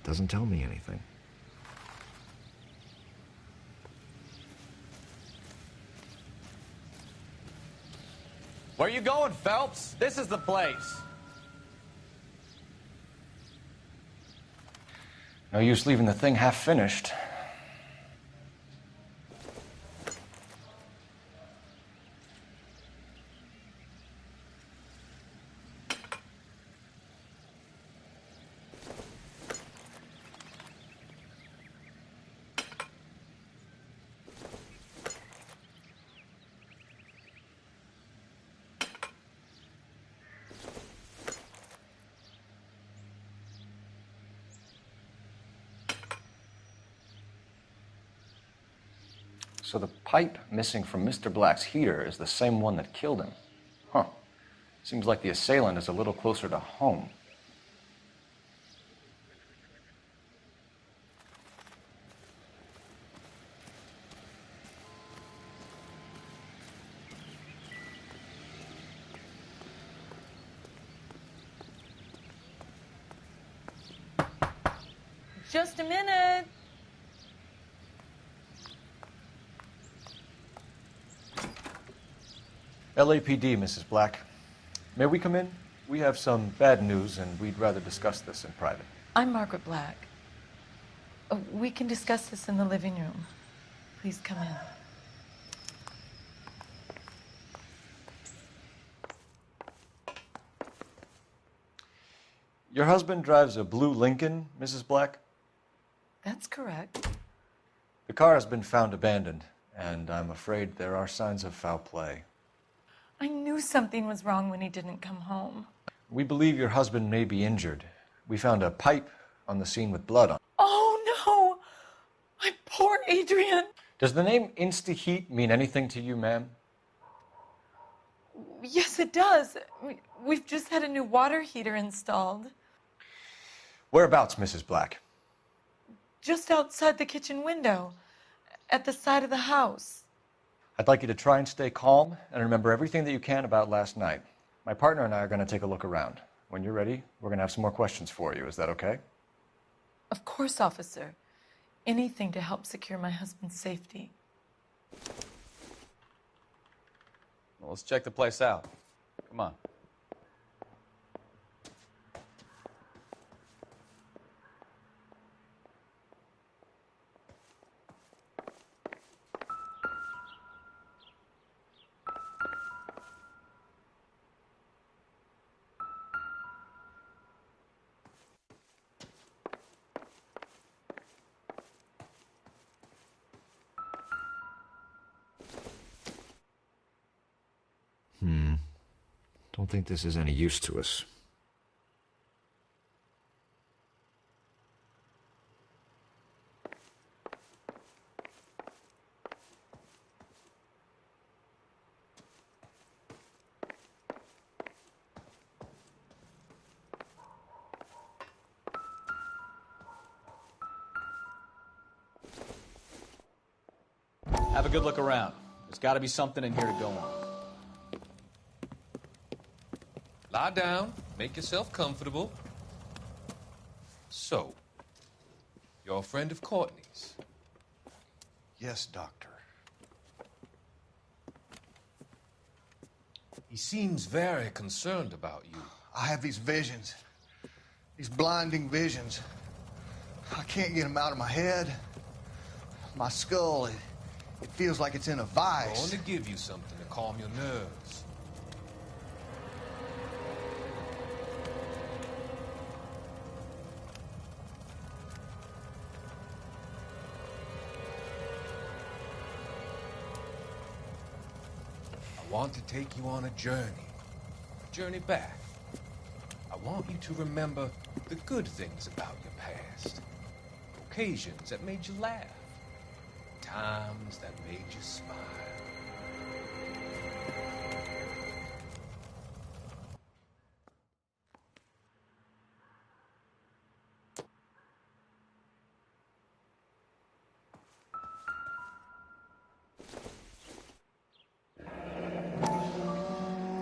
Doesn't tell me anything. Where you going, Phelps? This is the place. No use leaving the thing half finished. So the pipe missing from Mr. Black's heater is the same one that killed him. Huh. Seems like the assailant is a little closer to home. Just a minute. LAPD, Mrs. Black. May we come in? We have some bad news, and we'd rather discuss this in private. I'm Margaret Black. We can discuss this in the living room. Please come in. Your husband drives a blue Lincoln, Mrs. Black? That's correct. The car has been found abandoned, and I'm afraid there are signs of foul play. I knew something was wrong when he didn't come home. We believe your husband may be injured. We found a pipe on the scene with blood on it. Oh, no! My poor Adrian! Does the name Insta-Heat mean anything to you, ma'am? Yes, it does. We've just had a new water heater installed. Whereabouts, Mrs. Black? Just outside the kitchen window, at the side of the house. I'd like you to try and stay calm and remember everything that you can about last night. My partner and I are going to take a look around. When you're ready, we're going to have some more questions for you. Is that okay? Of course, officer. Anything to help secure my husband's safety. Well, let's check the place out. Come on. Don't think this is any use to us. Have a good look around. There's got to be something in here to go on. Lie down, make yourself comfortable. So, you're a friend of Courtney's? Yes, Doctor. He seems very concerned about you. I have these visions, these blinding visions. I can't get them out of my head. My skull, it feels like it's in a vice. I want to give you something to calm your nerves. I want to take you on a journey back. I want you to remember the good things about your past, occasions that made you laugh, times that made you smile.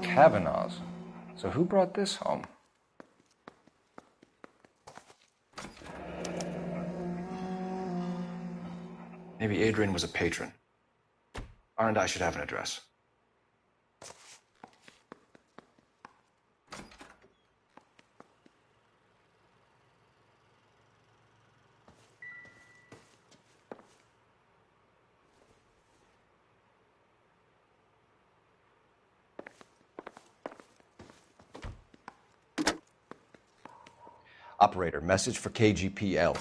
Kavanaugh's. So who brought this home? Maybe Adrian was a patron. R&I should have an address. Operator, message for KGPL.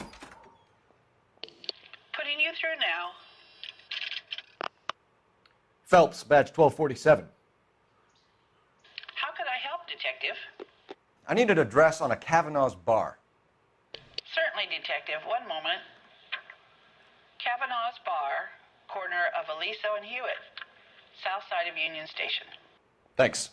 Putting you through now. Phelps, badge 1247. How could I help, Detective? I need an address on a Kavanaugh's bar. Certainly, Detective. One moment. Kavanaugh's Bar, corner of Aliso and Hewitt, south side of Union Station. Thanks.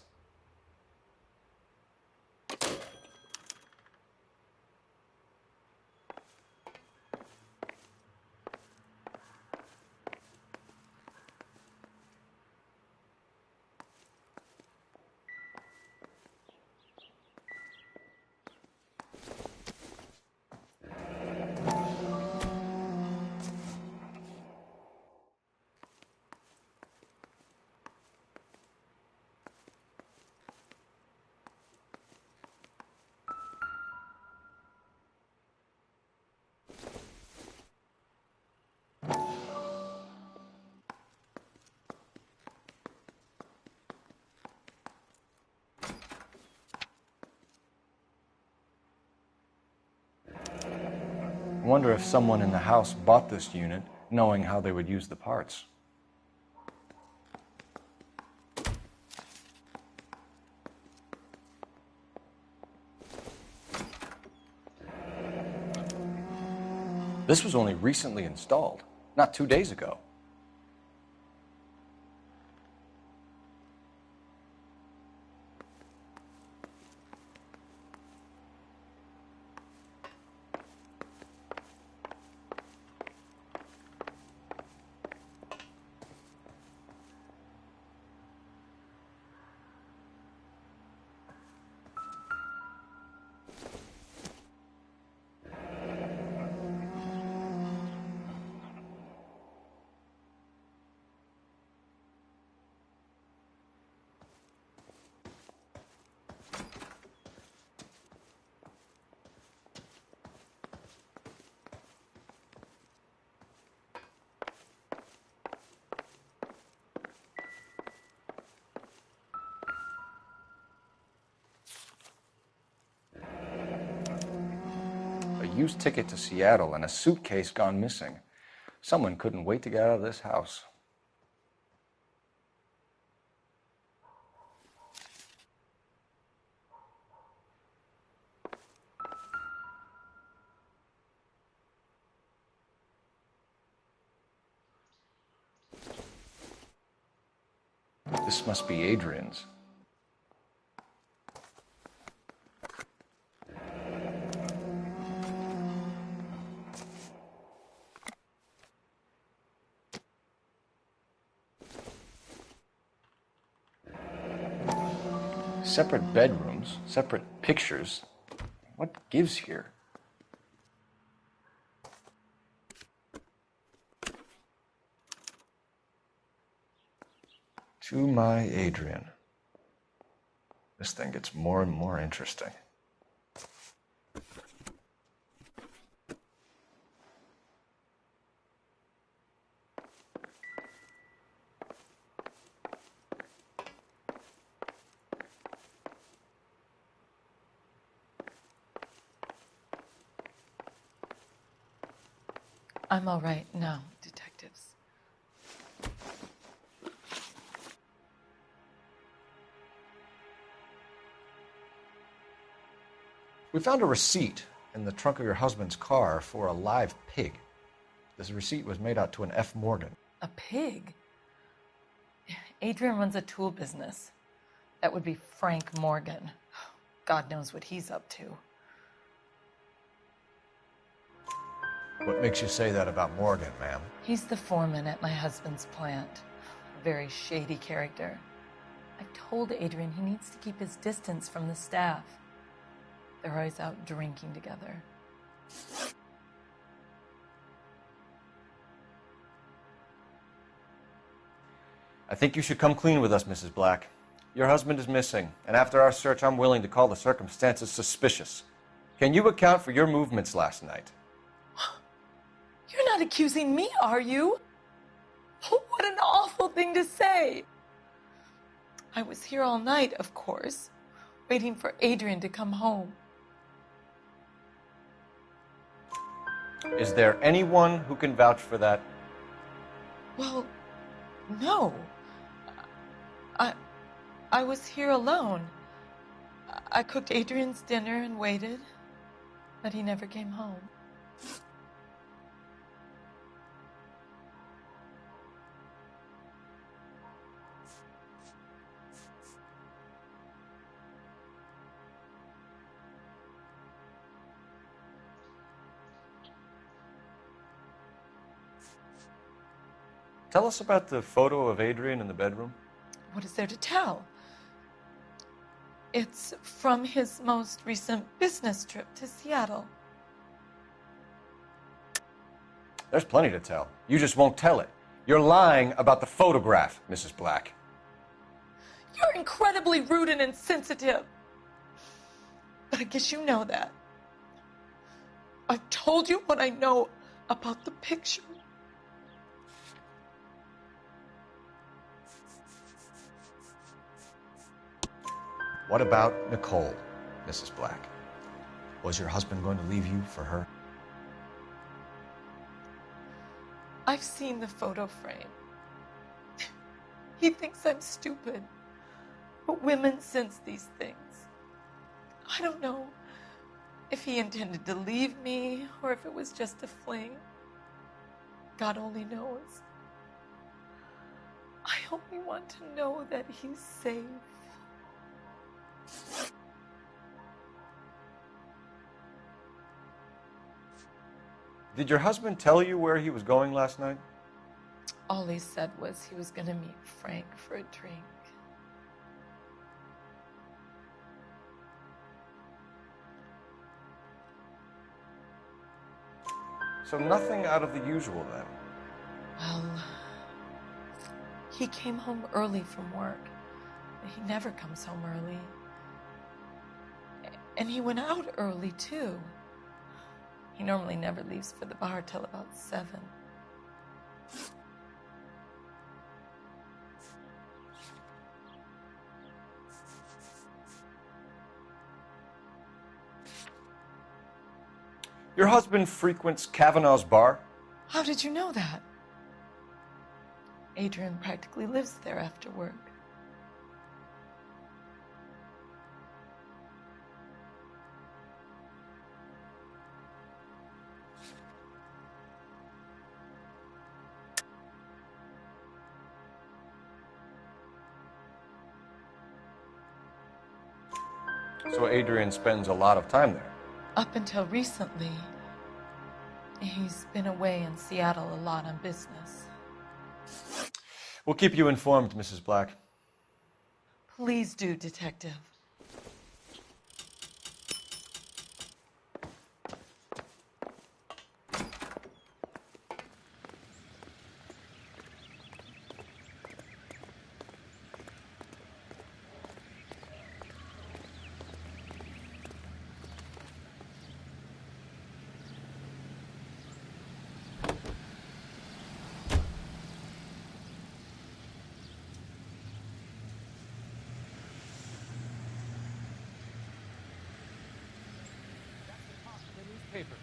I wonder if someone in the house bought this unit knowing how they would use the parts. This was only recently installed, not 2 days ago. Used ticket to Seattle and a suitcase gone missing. Someone couldn't wait to get out of this house. This must be Adrian's. Separate bedrooms, separate pictures. What gives here? To my Adrian. This thing gets more and more interesting. I'm all right now, detectives. We found a receipt in the trunk of your husband's car for a live pig. This receipt was made out to an F. Morgan. A pig? Adrian runs a tool business. That would be Frank Morgan. God knows what he's up to. What makes you say that about Morgan, ma'am? He's the foreman at my husband's plant. A very shady character. I've told Adrian he needs to keep his distance from the staff. They're always out drinking together. I think you should come clean with us, Mrs. Black. Your husband is missing, and after our search, I'm willing to call the circumstances suspicious. Can you account for your movements last night? You're not accusing me, are you? What an awful thing to say. I was here all night, of course, waiting for Adrian to come home. Is there anyone who can vouch for that? Well, no. I was here alone. I cooked Adrian's dinner and waited, but he never came home. Tell us about the photo of Adrian in the bedroom. What is there to tell? It's from his most recent business trip to Seattle. There's plenty to tell. You just won't tell it. You're lying about the photograph, Mrs. Black. You're incredibly rude and insensitive. But I guess you know that. I've told you what I know about the picture. What about Nicole, Mrs. Black? Was your husband going to leave you for her? I've seen the photo frame. He thinks I'm stupid. But women sense these things. I don't know if he intended to leave me or if it was just a fling. God only knows. I only want to know that he's safe. Did your husband tell you where he was going last night? All he said was he was going to meet Frank for a drink. So nothing out of the usual then? Well, he came home early from work. He never comes home early. And he went out early, too. He normally never leaves for the bar till about 7. Your husband frequents Kavanaugh's bar? How did you know that? Adrian practically lives there after work. So Adrian spends a lot of time there? Up until recently, he's been away in Seattle a lot on business. We'll keep you informed, Mrs. Black. Please do, Detective. Papers.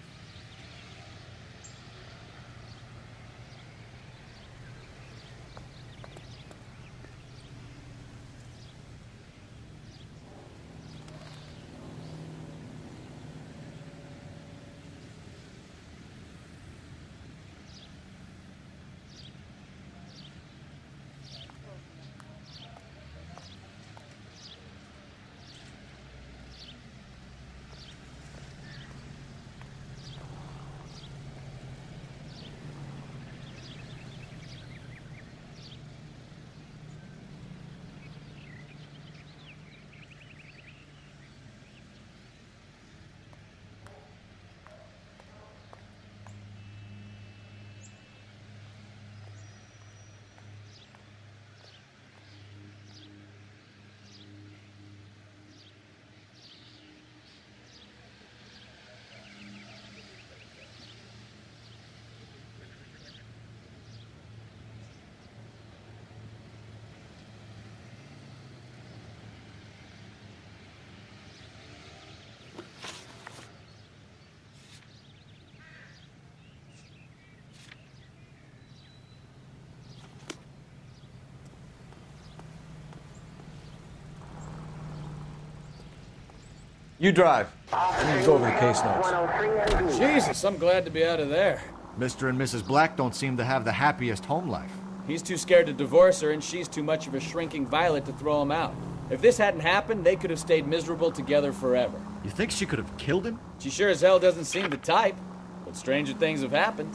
You drive. Let me go over the case notes. Jesus, I'm glad to be out of there. Mr. and Mrs. Black don't seem to have the happiest home life. He's too scared to divorce her, and she's too much of a shrinking violet to throw him out. If this hadn't happened, they could have stayed miserable together forever. You think she could have killed him? She sure as hell doesn't seem the type, but stranger things have happened.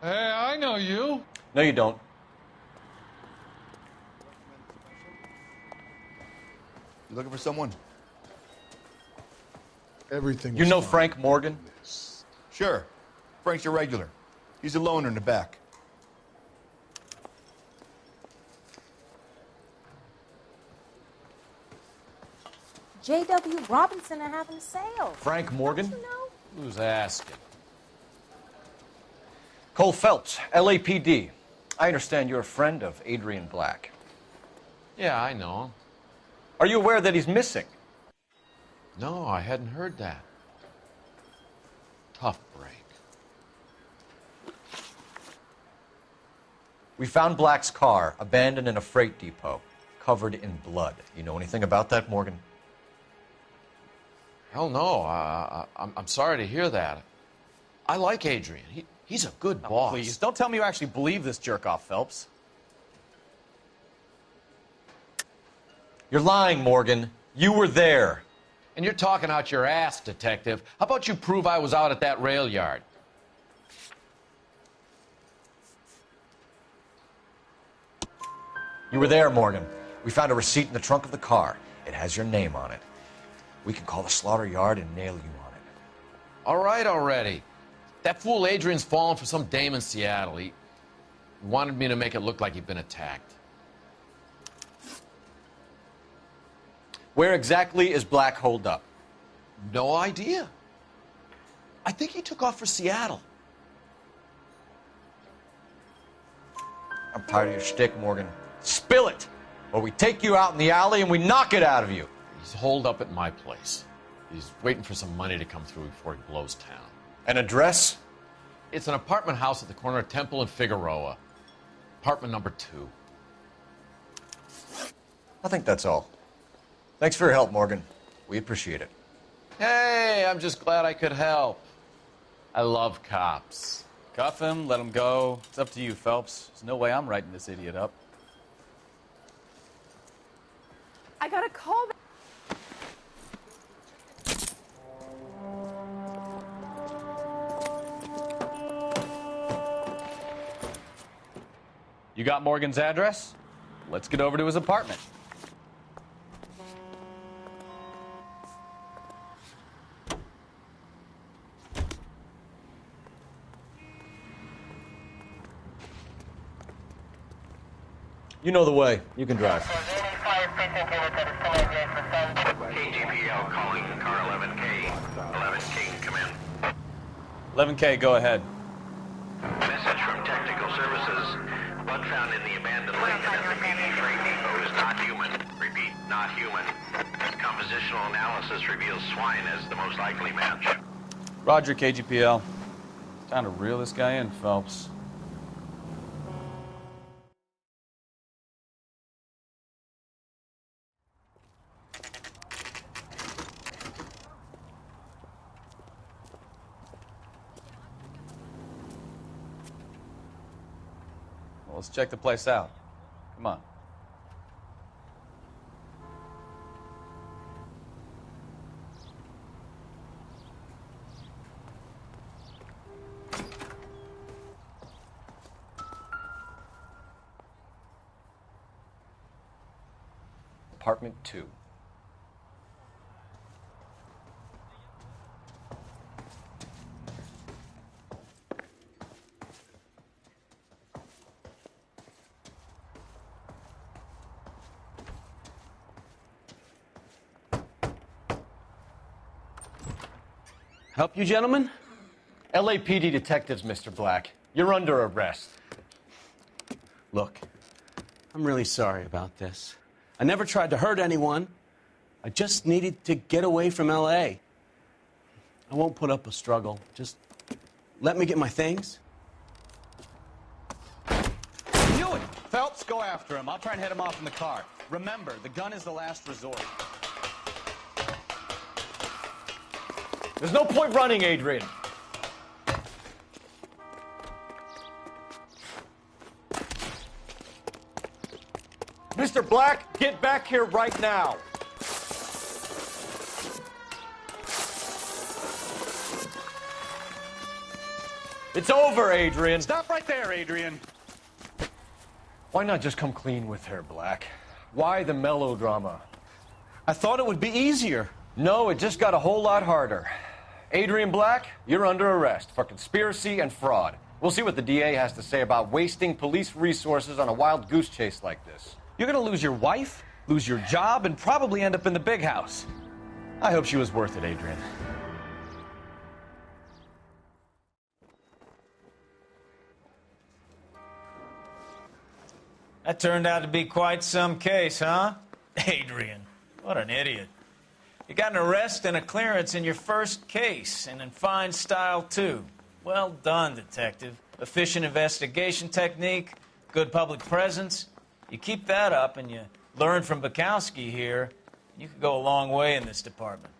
Hey, I know you. No, you don't. You looking for someone? Everything You know Frank Morgan? Sure. Frank's your regular. He's a loner in the back. J.W. Robinson are having a sale. Frank Morgan? Don't you know? Who's asking? Cole Phelps, LAPD. I understand you're a friend of Adrian Black. Yeah, I know him. Are you aware that he's missing? No, I hadn't heard that. Tough break. We found Black's car abandoned in a freight depot, covered in blood. You know anything about that, Morgan? Hell no. I'm sorry to hear that. I like Adrian. He's a good boss. Please, don't tell me you actually believe this jerk-off, Phelps. You're lying, Morgan. You were there. And you're talking out your ass, detective. How about you prove I was out at that rail yard? You were there, Morgan. We found a receipt in the trunk of the car. It has your name on it. We can call the slaughter yard and nail you on it. All right already. That fool Adrian's fallen for some dame in Seattle. He wanted me to make it look like he'd been attacked. Where exactly is Black holed up? No idea. I think he took off for Seattle. I'm tired of your shtick, Morgan. Spill it, or we take you out in the alley and we knock it out of you. He's holed up at my place. He's waiting for some money to come through before he blows town. An address? It's an apartment house at the corner of Temple and Figueroa. Apartment number 2. I think that's all. Thanks for your help, Morgan. We appreciate it. Hey, I'm just glad I could help. I love cops. Cuff him, let him go. It's up to you, Phelps. There's no way I'm writing this idiot up. I got a call back. You got Morgan's address? Let's get over to his apartment. You know the way. You can drive. KGPL calling car 11K. 11K, come in. 11K, go ahead. Message from Technical Services. Blood found in the abandoned lake at the PD freight depot is not human. Repeat, not human. Compositional analysis reveals swine as the most likely match. Roger, KGPL. Time to reel this guy in, Phelps. Well, let's check the place out. Come on. Apartment 2. Help you, gentlemen? LAPD detectives, Mr. Black. You're under arrest. Look, I'm really sorry about this. I never tried to hurt anyone. I just needed to get away from L.A. I won't put up a struggle. Just let me get my things. Hewitt! Phelps, go after him. I'll try and head him off in the car. Remember, the gun is the last resort. There's no point running, Adrian. Mr. Black, get back here right now. It's over, Adrian. Stop right there, Adrian. Why not just come clean with her, Black? Why the melodrama? I thought it would be easier. No, it just got a whole lot harder. Adrian Black, you're under arrest for conspiracy and fraud. We'll see what the DA has to say about wasting police resources on a wild goose chase like this. You're gonna lose your wife, lose your job, and probably end up in the big house. I hope she was worth it, Adrian. That turned out to be quite some case, huh? Adrian, what an idiot. You got an arrest and a clearance in your first case, and in fine style, too. Well done, detective. Efficient investigation technique, good public presence. You keep that up and you learn from Bukowski here, you could go a long way in this department.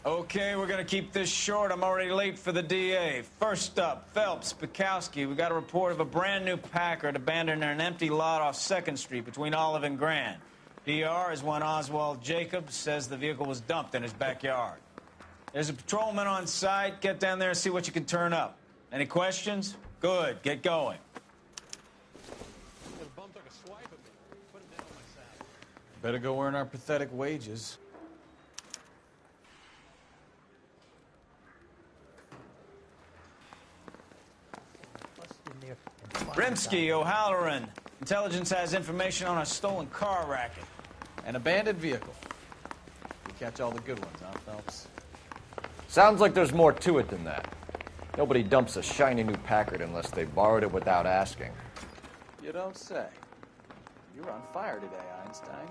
Okay, we're gonna keep this short. I'm already late for the DA. First up, Phelps, Bukowski. We got a report of a brand new Packard abandoned in an empty lot off 2nd Street between Olive and Grand. PR is one Oswald Jacobs says the vehicle was dumped in his backyard. There's a patrolman on site. Get down there and see what you can turn up. Any questions? Good, get going. Better go earn our pathetic wages. Rimsky, O'Halloran. Intelligence has information on a stolen car racket. An abandoned vehicle. You catch all the good ones, huh, Phelps? Sounds like there's more to it than that. Nobody dumps a shiny new Packard unless they borrowed it without asking. You don't say. You're on fire today, Einstein.